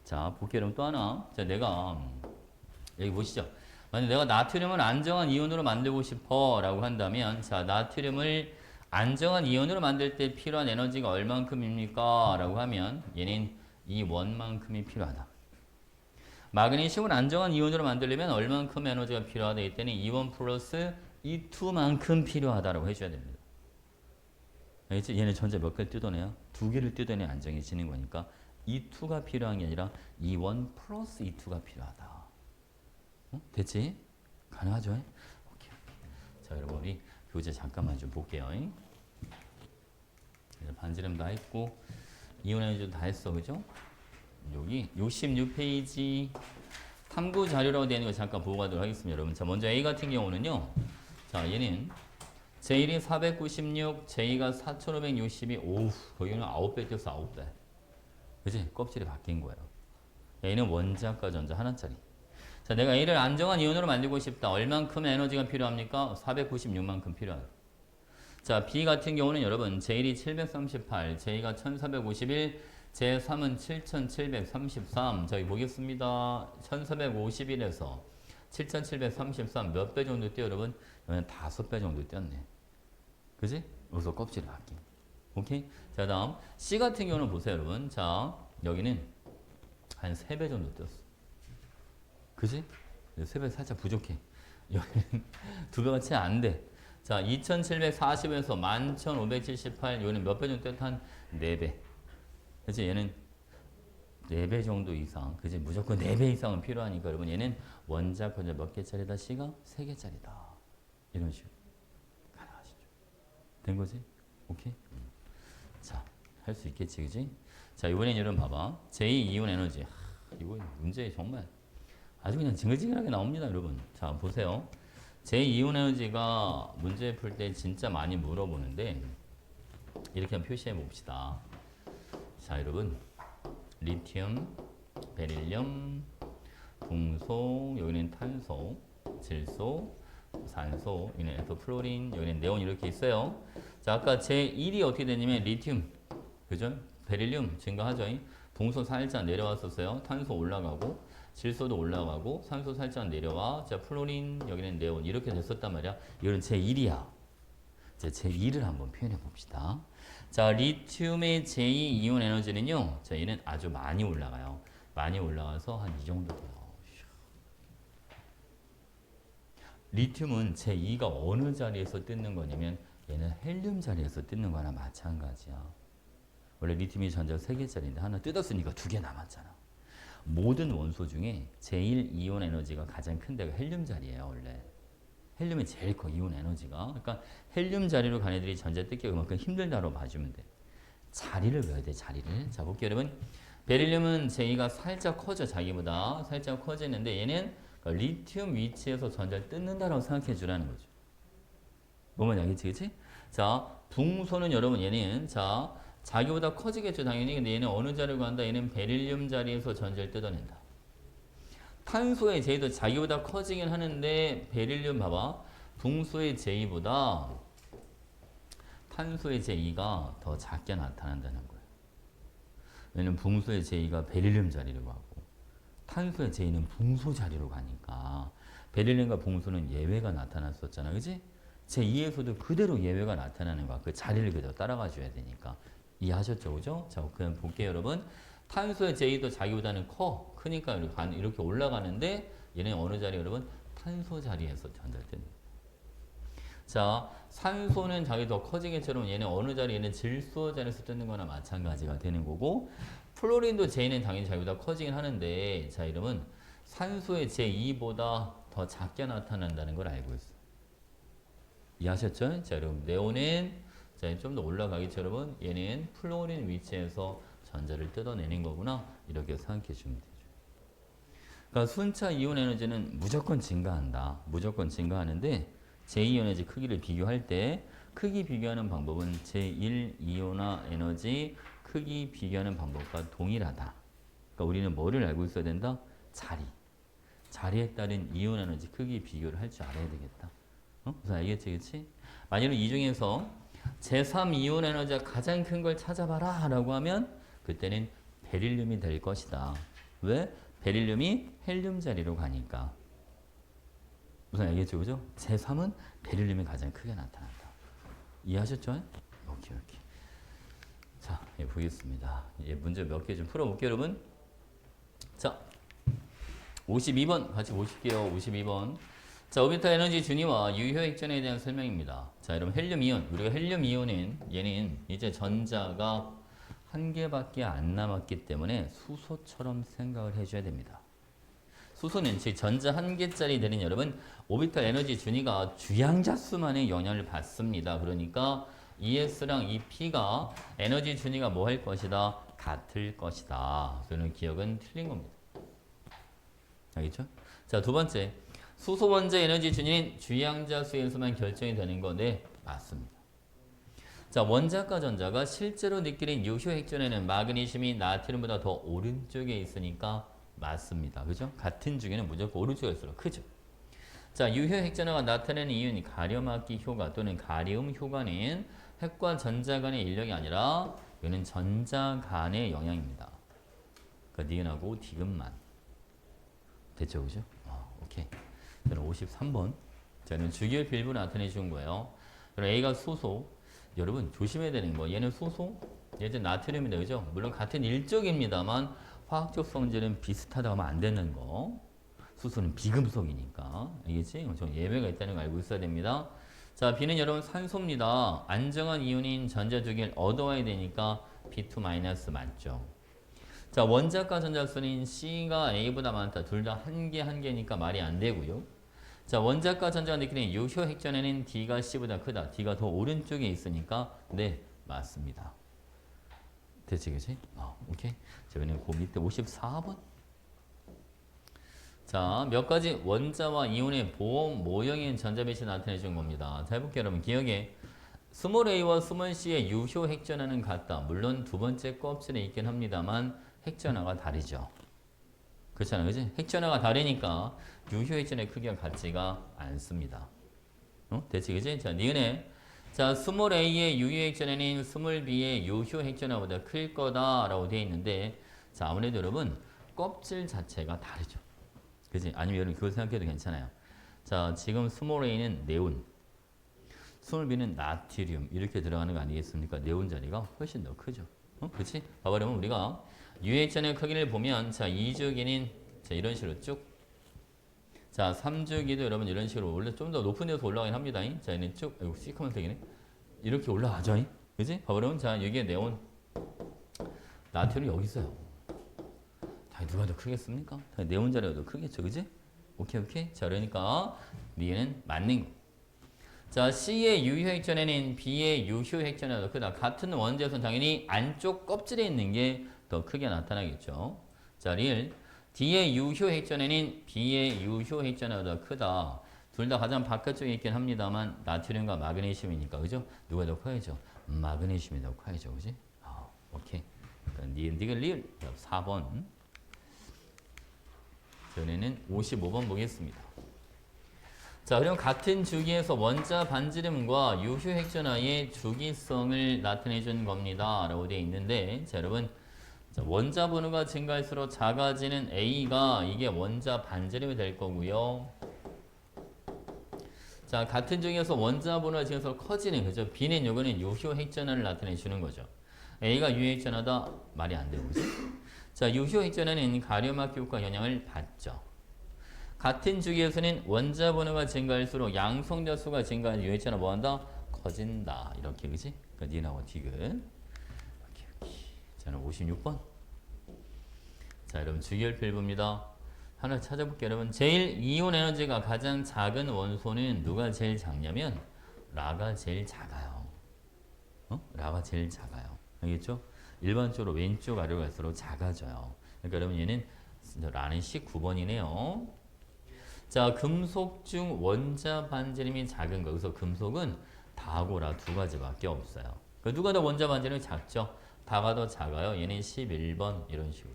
자, 볼게요. 그럼 또 하나. 자, 내가 여기 보시죠. 만약 내가 나트륨을 안정한 이온으로 만들고 싶어 라고 한다면 자, 나트륨을 안정한 이온으로 만들 때 필요한 에너지가 얼만큼입니까? 라고 하면 얘는 이 원만큼이 필요하다. 마그네슘을 안정한 이온으로 만들려면 얼만큼 에너지가 필요하다. 이때는 E1 플러스 E2만큼 필요하다라고 해줘야 됩니다. 알겠지? 얘는 전자 몇 개를 뜯어내야? 2개를 뜯어내야 안정해지는 거니까 E2가 필요한 게 아니라 E1 플러스 E2가 필요하다. 됐지? 가능하죠? 오케이. 자, 여러분 우리 교재 잠깐만 좀 볼게요. 반지름 다 했고 이온 에너지도 다 했어, 그죠? 여기 66페이지 탐구 자료라고 되어 있는 거 잠깐 보고 가도록 하겠습니다, 여러분. 자, 먼저 A 같은 경우는요. 자, 얘는 J1이 496, J가 4562. 오우, 거기는 9배 뛰었어, 9배. 그치? 껍질이 바뀐 거예요. A는 원자과 전자 하나짜리. 자, 내가 A를 안정한 이온으로 만들고 싶다. 얼만큼 에너지가 필요합니까? 496만큼 필요하다. 자, B 같은 경우는 여러분 J1이 738, J가 1451, 제3은 7733. 저기 보겠습니다. 1451에서 7733 몇 배 정도 뛰어, 여러분? 여기는 5배 정도 뛰었네. 그지? 여기서 껍질이 바뀐. 오케이? 자, 다음 C 같은 경우는 보세요, 여러분. 자, 여기는 한 3배 정도 뛰었어. 그지? 3배 살짝 부족해. 여기는 2배가 채 안 돼. 자, 2740에서 11578, 여기는 몇 배 정도 뛰었다? 한 4배. 그치? 얘는 4배 정도 이상. 그치? 무조건 4배 이상은 필요하니까 여러분 얘는 원자 건자 몇 개짜리다? C가 3개짜리다. 이런 식으로. 가능하시죠? 된 거지? 오케이? 자, 할 수 있겠지, 그지? 자, 이번엔 여러분 봐봐. 제2이온 에너지. 이거 문제 정말 아주 그냥 징글징글하게 나옵니다, 여러분. 자, 보세요. 제2이온 에너지가 문제 풀 때 진짜 많이 물어보는데 이렇게 한번 표시해 봅시다. 자, 여러분. 리튬, 베릴륨, 붕소, 여기는 탄소, 질소, 산소, 여기는 F플로린, 여기는 네온 이렇게 있어요. 자, 아까 제1이 어떻게 됐냐면 리튬, 그죠? 베릴륨 증가하죠. 붕소 살짝 내려왔었어요. 탄소 올라가고, 질소도 올라가고, 산소 살짝 내려와. 자, 플로린, 여기는 네온 이렇게 됐었단 말이야. 이건 제1이야. 자, 제2를 한번 표현해 봅시다. 자, 리튬의 제2이온 에너지는요. 자, 얘는 아주 많이 올라가요. 많이 올라가서 한 이 정도 돼요. 리튬은 제2가 어느 자리에서 뜯는 거냐면 얘는 헬륨 자리에서 뜯는 거나 마찬가지야. 원래 리튬이 전자 3개짜리인데 하나 뜯었으니까 2개 남았잖아. 모든 원소 중에 제1이온 에너지가 가장 큰 데가 헬륨 자리예요, 원래. 헬륨이 제일 커, 이온 에너지가. 그러니까 헬륨 자리로 간 애들이 전자 뜯기가 그만큼 힘들다고 봐주면 돼. 자리를 외워야 돼, 자리를. 자, 볼게요, 여러분. 베릴륨은 제2가 살짝 커져, 자기보다. 살짝 커지는데 얘는 리튬 위치에서 전자를 뜯는다라고 생각해 주라는 거죠. 뭐만 알겠지, 그치? 자, 붕소는 여러분 얘는 자, 자기보다 커지겠죠, 당연히. 근데 얘는 어느 자리로 간다? 얘는 베릴륨 자리에서 전자를 뜯어낸다. 탄소의 제2도 자기보다 커지긴 하는데 베릴륨 봐봐. 붕소의 제2보다 탄소의 제2가 더 작게 나타난다는 거예요. 왜냐면 붕소의 제2가 베릴륨 자리로 가고 탄소의 제2는 붕소 자리로 가니까 베릴륨과 붕소는 예외가 나타났었잖아. 그지? 제2에서도 그대로 예외가 나타나는 거야. 그 자리를 그대로 따라가 줘야 되니까. 이해하셨죠? 그죠? 자, 그럼 볼게요, 여러분. 탄소의 제2도 자기보다는 크니까 이렇게 올라가는데 얘는 어느 자리 여러분? 탄소 자리에서 전달됩니다. 자, 산소는 자기 더 커지게처럼 얘는 어느 자리에는 질소 자리에서 뜨는 거나 마찬가지가 되는 거고 플로린도 J는 당연히 자기보다 커지긴 하는데 자, 이러면 산소의 제2보다 더 작게 나타난다는 걸 알고 있어요. 이해하셨죠? 자, 여러분 네온은 자, 좀 더 올라가기처럼 얘는 플로린 위치에서 전자를 뜯어내는 거구나 이렇게 생각해 주면 되죠. 그러니까 순차 이온 에너지는 무조건 증가한다. 무조건 증가하는데 제2 에너지 크기를 비교할 때 크기 비교하는 방법은 제1 이온화 에너지 크기 비교하는 방법과 동일하다. 그러니까 우리는 뭐를 알고 있어야 된다? 자리. 자리에 따른 이온 에너지 크기 비교를 할 줄 알아야 되겠다. 그래서 알겠지, 그치? 만약에 이 중에서 제3 이온 에너지가 가장 큰 걸 찾아봐라 라고 하면 그때는 베릴륨이 될 것이다. 왜? 베릴륨이 헬륨 자리로 가니까. 무슨 알겠죠, 그죠? 제3은 베릴륨이 가장 크게 나타난다. 이해하셨죠? 오케이. 자, 예, 보겠습니다. 예, 문제 몇 개 좀 풀어볼게요, 여러분. 자, 52번 같이 보실게요. 52번. 자, 오비탈 에너지 준위와 유효 핵전에 대한 설명입니다. 자, 여러분 헬륨 이온. 우리가 헬륨 이온은 얘는 이제 전자가 한 개밖에 안 남았기 때문에 수소처럼 생각을 해줘야 됩니다. 수소는 즉 전자 한 개짜리 되는 여러분 오비탈 에너지 준위가 주양자 수만의 영향을 받습니다. 그러니까 ES랑 EP가 에너지 준위가 뭐 할 것이다? 같을 것이다. 저는 기억은 틀린 겁니다. 알겠죠? 자, 두 번째. 수소 원자 에너지 준위는 주양자 수에서만 결정이 되는 건데 맞습니다. 자, 원자과 전자가 실제로 느끼는 유효 핵전에는 마그네슘이 나트륨보다 더 오른쪽에 있으니까 맞습니다. 그죠? 같은 중에는 무조건 오른쪽일수록 크죠. 자, 유효 핵전화가 나타내는 이유는 가려막기 효과 또는 가리움 효과는 핵과 전자 간의 인력이 아니라 이거는 전자 간의 영향입니다. 그러니까 니은하고 디귿만. 됐죠, 그죠? 오케이. 저는 53번. 저는 주기율 필부 나타내 준 거예요. 그럼 A가 수소. 여러분 조심해야 되는 거. 얘는 수소, 얘는 나트륨이다, 그죠? 물론 같은 일족입니다만 화학적 성질은 비슷하다고 하면 안 되는 거. 수소는 비금속이니까. 알겠지? 좀 예외가 있다는 거 알고 있어야 됩니다. 자, B는 여러분 산소입니다. 안정한 이온인 전자 두 개를 얻어와야 되니까 B2- 맞죠? 자, 원자과 전자수는 C가 A보다 많다. 둘 다 한 개니까 말이 안 되고요. 자, 원자과 전자가 느끼는 유효 핵전에는 D가 C보다 크다. D가 더 오른쪽에 있으니까 네, 맞습니다. 됐지, 그치? 오케이. 저희는 그 밑에 54번. 자, 몇 가지 원자와 이온의 보험 모형인 전자빛이 나타내 준 겁니다. 자, 해볼게요, 여러분. 기억에 스몰 a와 스몰 c의 유효 핵전화는 같다. 물론 두 번째 껍질에 있긴 합니다만 핵전화가 다르죠. 그렇잖아요, 그지? 핵전화가 다르니까 유효 핵전의 크기가 같지가 않습니다. 됐지, 그지? 자, 니은에 자, 스몰 a의 유효 핵전화는 스몰 b의 유효 핵전화보다 클 거다라고 되어 있는데 자, 아무래도 여러분 껍질 자체가 다르죠. 그지? 아니면 여러분 그걸 생각해도 괜찮아요. 자, 지금 스몰 a는 네온, 스몰 b는 나트륨 이렇게 들어가는 거 아니겠습니까? 네온 자리가 훨씬 더 크죠. 그렇지? 봐봐, 그러면 우리가 유해전의 크기를 보면 자, 2주기는 자, 이런 식으로 쭉. 자, 3주기도 여러분 이런 식으로 원래 좀 더 높은 데서 올라가긴 합니다. 자, 얘는 쭉. 아이고, 시커먼색이네. 이렇게 올라가죠. 그지? 봐봐, 그러면 자, 여기에 네온, 나트륨이 여기 있어요. 자, 누가 더 크겠습니까? 네온 자리가 더 크겠죠. 그지? 오케이. 자, 그러니까 니에는 맞는 거. 자, C의 유효 핵전에는 B의 유효 핵전이 더 크다. 같은 원자에서는 당연히 안쪽 껍질에 있는 게 더 크게 나타나겠죠. 자, 리을 D의 유효 핵전에는 B의 유효 핵전이 더 크다. 둘 다 가장 바깥쪽에 있긴 합니다만 나트륨과 마그네슘이니까, 그죠? 누가 더 커야죠? 마그네슘이 더 커야죠, 그지? 오케이. 그러니까 니은 리을 4번. 저희는 55번 보겠습니다. 자, 그럼 같은 주기에서 원자 반지름과 유효 핵전화의 주기성을 나타내 준 겁니다. 라고 되어 있는데, 자, 여러분. 자, 원자 번호가 증가할수록 작아지는 A가 이게 원자 반지름이 될 거고요. 자, 같은 중에서 원자 번호가 증가해서 커지는, 그죠? B는 요거는 유효 핵전화를 나타내 주는 거죠. A가 유효 핵전화다? 말이 안 되고, 그죠? 자, 유효 핵전화는 가려막기 효과 영향을 받죠. 같은 주기에서는 원자 번호가 증가할수록 양성자 수가 증가하는 UH는 뭐한다? 커진다. 이렇게 그지? 그러니까 니나와 디귿. 이렇게. 저는 56번. 자, 여러분 주기율표 1부입니다. 하나 찾아볼게요. 여러분 제일 이온 에너지가 가장 작은 원소는 누가 제일 작냐면 라가 제일 작아요. 라가 제일 작아요. 알겠죠? 일반적으로 왼쪽 아래로 갈수록 작아져요. 그러니까 여러분 얘는 라는 19번이네요. 자, 금속 중 원자 반지름이 작은 거. 그래서 금속은 다하고 라 두 가지밖에 없어요. 그 누가 더 원자 반지름이 작죠? 다가 더 작아요. 얘는 11번 이런 식으로.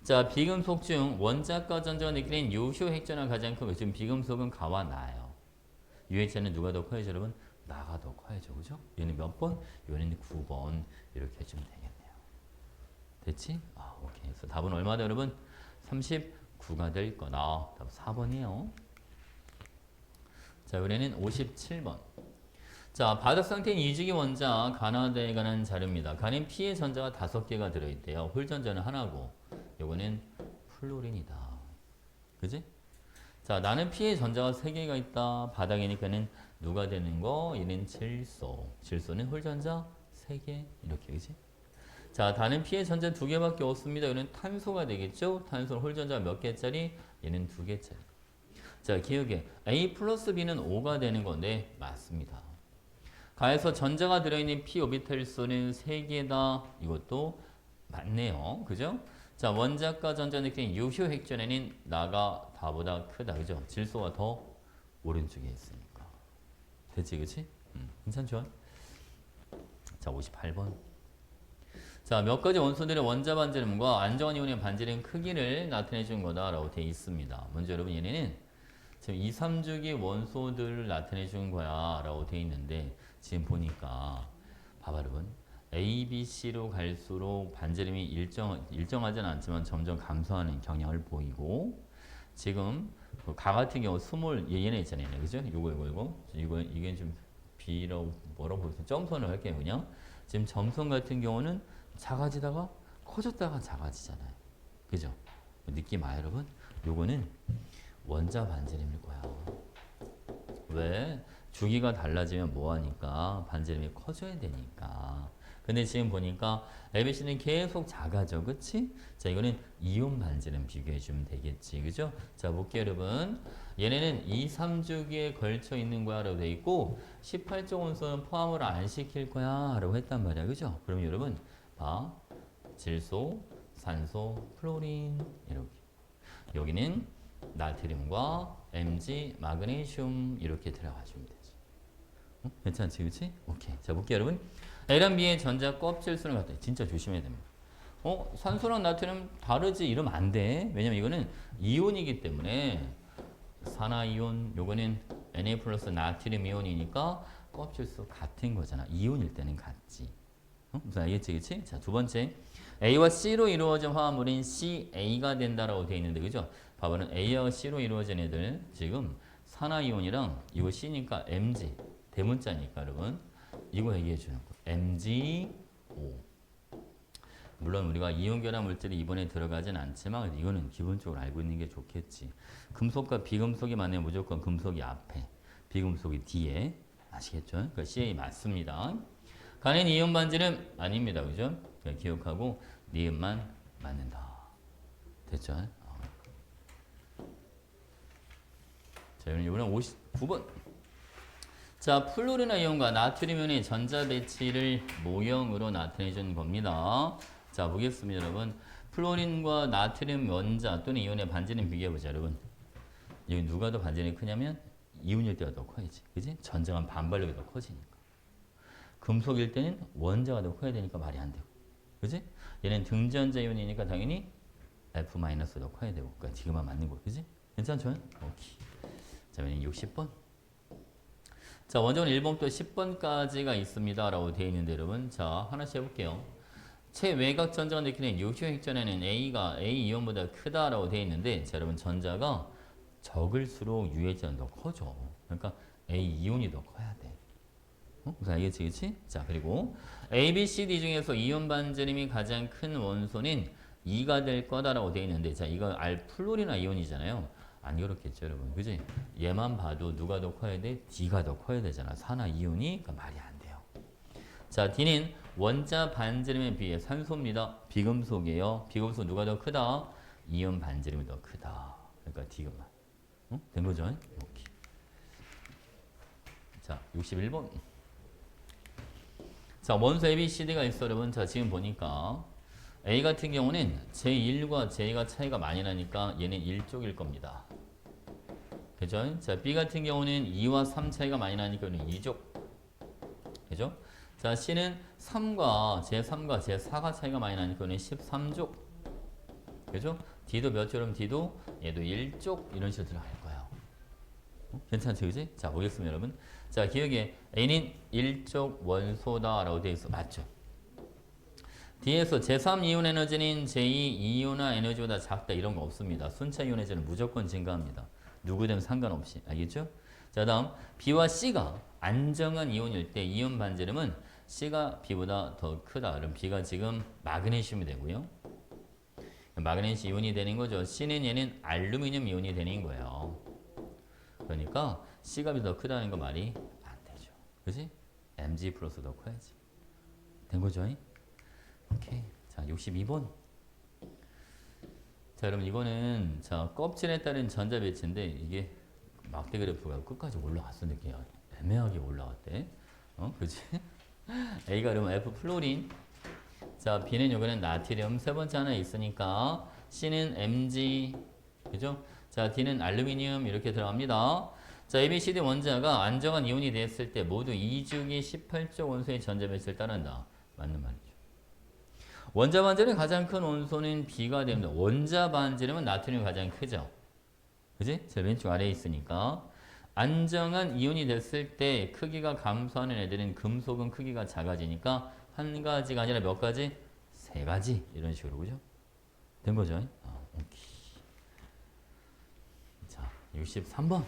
자, 비금속 중 원자과 전자가 느끼는 요효 핵전화 가장 크고 지금 비금속은 가와 나예요. UH는 누가 더 커야죠, 여러분? 나가 더 커야죠, 그죠? 얘는 몇 번? 얘는 9번 이렇게 해주면 되겠네요. 됐지? 아, 오케이. 그래서 답은 얼마다, 여러분? 39가 될 거다. 답 4번이에요. 자, 이번에는 57번. 자, 바닥 상태인 이주기 원자 간화대에 관한 자료입니다. 간엔 P의 전자가 5개가 들어있대요. 홀 전자는 하나고, 요거는 플로린이다. 그지? 자, 나는 P의 전자가 3개가 있다. 바닥이니까는 누가 되는 거? 얘는 질소. 질소는 홀 전자 3개. 이렇게, 그지? 자, 다는 P의 전자 2개밖에 없습니다. 얘는 탄소가 되겠죠? 탄소는 홀 전자 몇 개짜리? 얘는 2개짜리. 자, 기억에 A 플러스 B는 5가 되는 건데 맞습니다. 가에서 전자가 들어있는 P 오비탈 수는 3개다. 이것도 맞네요. 그죠? 자, 원자과 전자 느끼는 유효 핵전에는 나가 다보다 크다. 그죠? 질소가 더 오른쪽에 있으니까. 됐지, 그치? 괜찮죠? 자, 58번. 자, 몇 가지 원소들의 원자 반지름과 안정환 이온의 반지름 크기를 나타내 준 거다라고 되어 있습니다. 먼저 여러분 얘네는 지금 2, 3주기 원소들을 나타내 준 거야 라고 되어 있는데 지금 보니까 봐봐 여러분 A, B, C로 갈수록 반지름이 일정하지는 않지만 점점 감소하는 경향을 보이고 지금 가 같은 경우 스몰 얘네 있잖아요. 그죠? 이거 이게 좀 B라고 뭐라고 볼수 점선을 할게요. 그냥 지금 점선 같은 경우는 작아지다가 커졌다가 작아지잖아요. 그죠? 느낌 와요, 여러분? 요거는 원자 반지름일 거야. 왜? 주기가 달라지면 뭐하니까? 반지름이 커져야 되니까. 근데 지금 보니까 ABC는 계속 작아져. 그치? 자, 이거는 이온 반지름 비교해주면 되겠지. 그죠? 자, 볼게요, 여러분. 얘네는 2, 3주기에 걸쳐 있는 거야 라고 돼 있고 18조 원소는 포함을 안 시킬 거야 라고 했단 말이야. 그죠? 그러면 여러분 봐. 질소, 산소, 클로린 이렇게. 여기는 나트륨과 Mg, 마그네슘 이렇게 들어가주면 되지. 괜찮지, 그치? 오케이. 자, 볼게요, 여러분. A랑 B의 전자 껍질 수는 같아. 진짜 조심해야 됩니다. 산소랑 나트륨 다르지? 이러면 안 돼. 왜냐면 이거는 이온이기 때문에 산화이온, 요거는 Na 플러스 나트륨 이온이니까 껍질 수 같은 거잖아. 이온일 때는 같지. 무슨 알겠지, 그치? 자, 두 번째. A와 C로 이루어진 화합물인 CA가 된다라고 되어 있는데, 그죠? 봐봐는 A와 C로 이루어진 애들, 지금 산화이온이랑 이거 C니까 Mg, 대문자니까, 여러분. 이거 얘기해 주는 거. MgO. 물론 우리가 이온 결합 물질이 이번에 들어가진 않지만, 이거는 기본적으로 알고 있는 게 좋겠지. 금속과 비금속이 만나면 무조건 금속이 앞에, 비금속이 뒤에. 아시겠죠? 그러니까 CA 맞습니다. 간엔 이온 반지름 아닙니다. 그죠? 그러니까 기억하고 니은만 맞는다. 됐죠? 자, 이번엔 59번. 자, 플로리나 이온과 나트륨 이온의 전자 배치를 모형으로 나타내 준 겁니다. 자, 보겠습니다, 여러분. 플로린과 나트륨 원자 또는 이온의 반지름 비교해 보자, 여러분. 여기 누가 더 반지름이 크냐면 이온일 때가 더 커야지. 그지? 전자간 반발력이 더 커지니까. 금속일 때는 원자가 더 커야 되니까 말이 안 되고. 그지? 얘는 등전자 이온이니까 당연히 F-더 커야 되고. 그러니까 지금만 맞는 거. 그지? 괜찮죠? 오케이. 자, 얘는 60번. 자, 원전은 1번부터 10번까지가 있습니다. 라고 되어 있는데, 여러분. 자, 하나씩 해볼게요. 최외곽 전자가 느끼는 유효 핵전에는 A가 A 이온보다 크다라고 되어 있는데, 자, 여러분, 전자가 적을수록 유해전은 더 커져. 그러니까 A 이온이 더 커야 돼. 무슨 알겠지, 그치? 자, 그리고 A, B, C, D 중에서 이온 반지름이 가장 큰 원소는 2가 될 거다라고 되어 있는데, 자, 이거 알플로리나 이온이잖아요. 안 그렇겠죠, 여러분. 그지? 얘만 봐도 누가 더 커야 돼? D가 더 커야 되잖아. 산화 이온이 그러니까 말이 안 돼요. 자, D는 원자 반지름에 비해 산소입니다. 비금속이에요. 비금속 누가 더 크다? 이온 반지름이 더 크다. 그러니까 D금만. 응? 된 거죠? 오케이. 자, 61번. 자, 원소 A, B, C, D가 있어, 여러분. 자, 지금 보니까 A 같은 경우는 J1과 J가 차이가 많이 나니까 얘는 1쪽일 겁니다. 그죠? 자, B 같은 경우는 2와 3 차이가 많이 나니까 얘는 2쪽. 그죠? 자, C는 3과 제3과 제4가 차이가 많이 나니까 얘는 13쪽. 그죠? D도 몇 쪽이면 D도 얘도 1쪽 이런 식으로 들어갈 거예요. 괜찮죠, 그지? 자, 보겠습니다, 여러분. 자, 기억에 A는 1쪽 원소다라고 되어 있어. 맞죠? D에서 제3 이온 에너지는 제2 이온화 에너지보다 작다 이런 거 없습니다. 순차 이온 에너지는 무조건 증가합니다. 누구든 상관없이. 알겠죠? 자, 다음 B와 C가 안정한 이온일 때 이온 반지름은 C가 B보다 더 크다. 그럼 B가 지금 마그네슘이 되고요. 마그네슘 이온이 되는 거죠. C는 얘는 알루미늄 이온이 되는 거예요. 그러니까 C가 더 크다는 거 말이 안 되죠. 그지? Mg 플러스 더 커야지. 된 거죠? 오케이. 자, 62번. 자, 여러분 이거는 자, 껍질에 따른 전자 배치인데 이게 막대 그래프가 끝까지 올라갔어 느낌이 애매하게 올라갔대. 그지? A가 그러면 F 플로린. 자, B는 요거는 나트륨 세 번째 하나 있으니까 C는 Mg. 그죠? 자, D는 알루미늄 이렇게 들어갑니다. 자, A, B, C, D 원자가 안정한 이온이 됐을 때 모두 2주기 18쪽 원소의 전자 배치를 따른다. 맞는 말이죠. 원자 반지름이 가장 큰 원소는 B가 됩니다. 원자 반지름은 나트륨이 가장 크죠. 그지? 제 왼쪽 아래에 있으니까. 안정한 이온이 됐을 때 크기가 감소하는 애들은 금속은 크기가 작아지니까 한 가지가 아니라 몇 가지? 세 가지. 이런 식으로, 그죠? 된 거죠? 오케이. 자, 63번.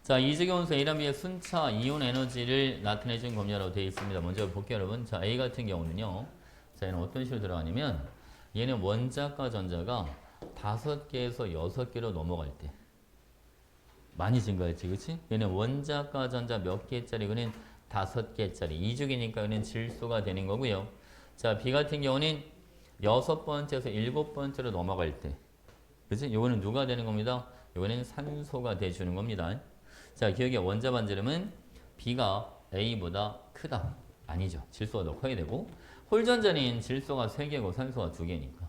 자, 이주기 원소 A랑 B의 순차 이온 에너지를 나타내준 검열로 되어 있습니다. 먼저 볼게요, 여러분. 자, A 같은 경우는요. 자, 얘는 어떤 식으로 들어가냐면 얘는 원자과 전자가 5개에서 6개로 넘어갈 때 많이 증가했지, 그치? 얘는 원자과 전자 몇 개짜리? 이거는 5개짜리. 이주기니까 이거는 질소가 되는 거고요. 자, B 같은 경우는 6번째에서 7번째로 넘어갈 때, 그치? 이거는 누가 되는 겁니다? 이거는 산소가 돼주는 겁니다. 자, 기억에 원자 반지름은 B가 A보다 크다. 아니죠. 질소가 더 커야 되고 홀전자는 질소가 3개고 산소가 2개니까.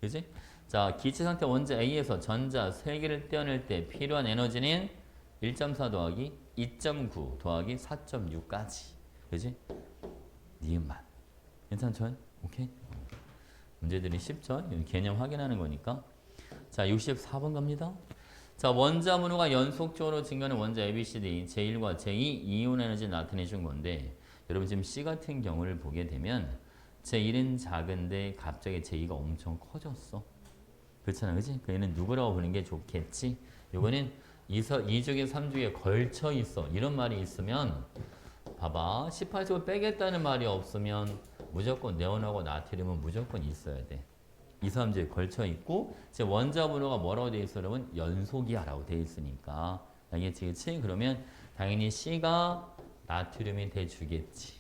그지? 자, 기체 상태 원자 A에서 전자 3개를 떼어낼 때 필요한 에너지는 1.4 더하기 2.9 더하기 4.6까지. 그지? 니은만. 괜찮죠? 오케이? 문제들이 쉽죠? 개념 확인하는 거니까. 자, 64번 갑니다. 자, 원자 분호가 연속적으로 증가하는 원자 ABCD 제1과 제2 이온 에너지 나타내준 건데 여러분 지금 C 같은 경우를 보게 되면 제1은 작은데 갑자기 제2가 엄청 커졌어. 그렇잖아, 그지? 얘는 누구라고 보는 게 좋겠지? 요거는 2주기 3주기에 걸쳐 있어. 이런 말이 있으면 봐봐. 18쪽을 빼겠다는 말이 없으면 무조건 네온하고 나트륨은 무조건 있어야 돼. 2, 3주에 걸쳐 있고 제 원자 분호가 뭐라고 되어 있어? 여러분 연속이야라고 되어 있으니까 알겠지? 그러면 당연히 C가 나트륨이 돼 주겠지.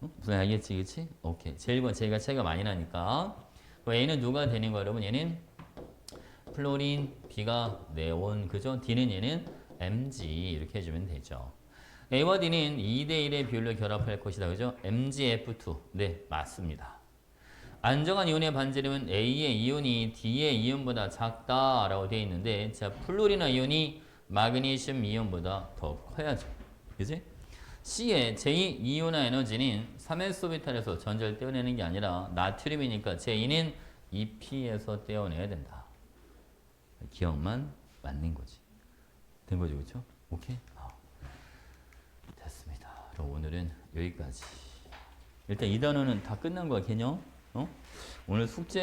무슨 알겠지? 그치? 오케이. 제일과 제가 차이가 많이 나니까 A는 누가 되는 거야, 여러분? 얘는 플로린, B가 네온, 그죠? D는 얘는 Mg 이렇게 해주면 되죠. A와 D는 2대1의 비율로 결합할 것이다, 그죠? MgF2. 네, 맞습니다. 안정한 이온의 반지름은 A의 이온이 D의 이온보다 작다라고 되어 있는데 자, 플로리나 이온이 마그네슘 이온보다 더 커야죠. 그지? C의 제2 이온화 에너지는 3s 오비탈에서 전자를 떼어내는 게 아니라 나트륨이니까 제2는 2p에서 떼어내야 된다. 기억만 맞는 거지. 된 거죠, 그렇죠? 오케이? 됐습니다. 그럼 오늘은 여기까지. 일단 이 단어는 다 끝난 거야, 개념. 오늘 숙제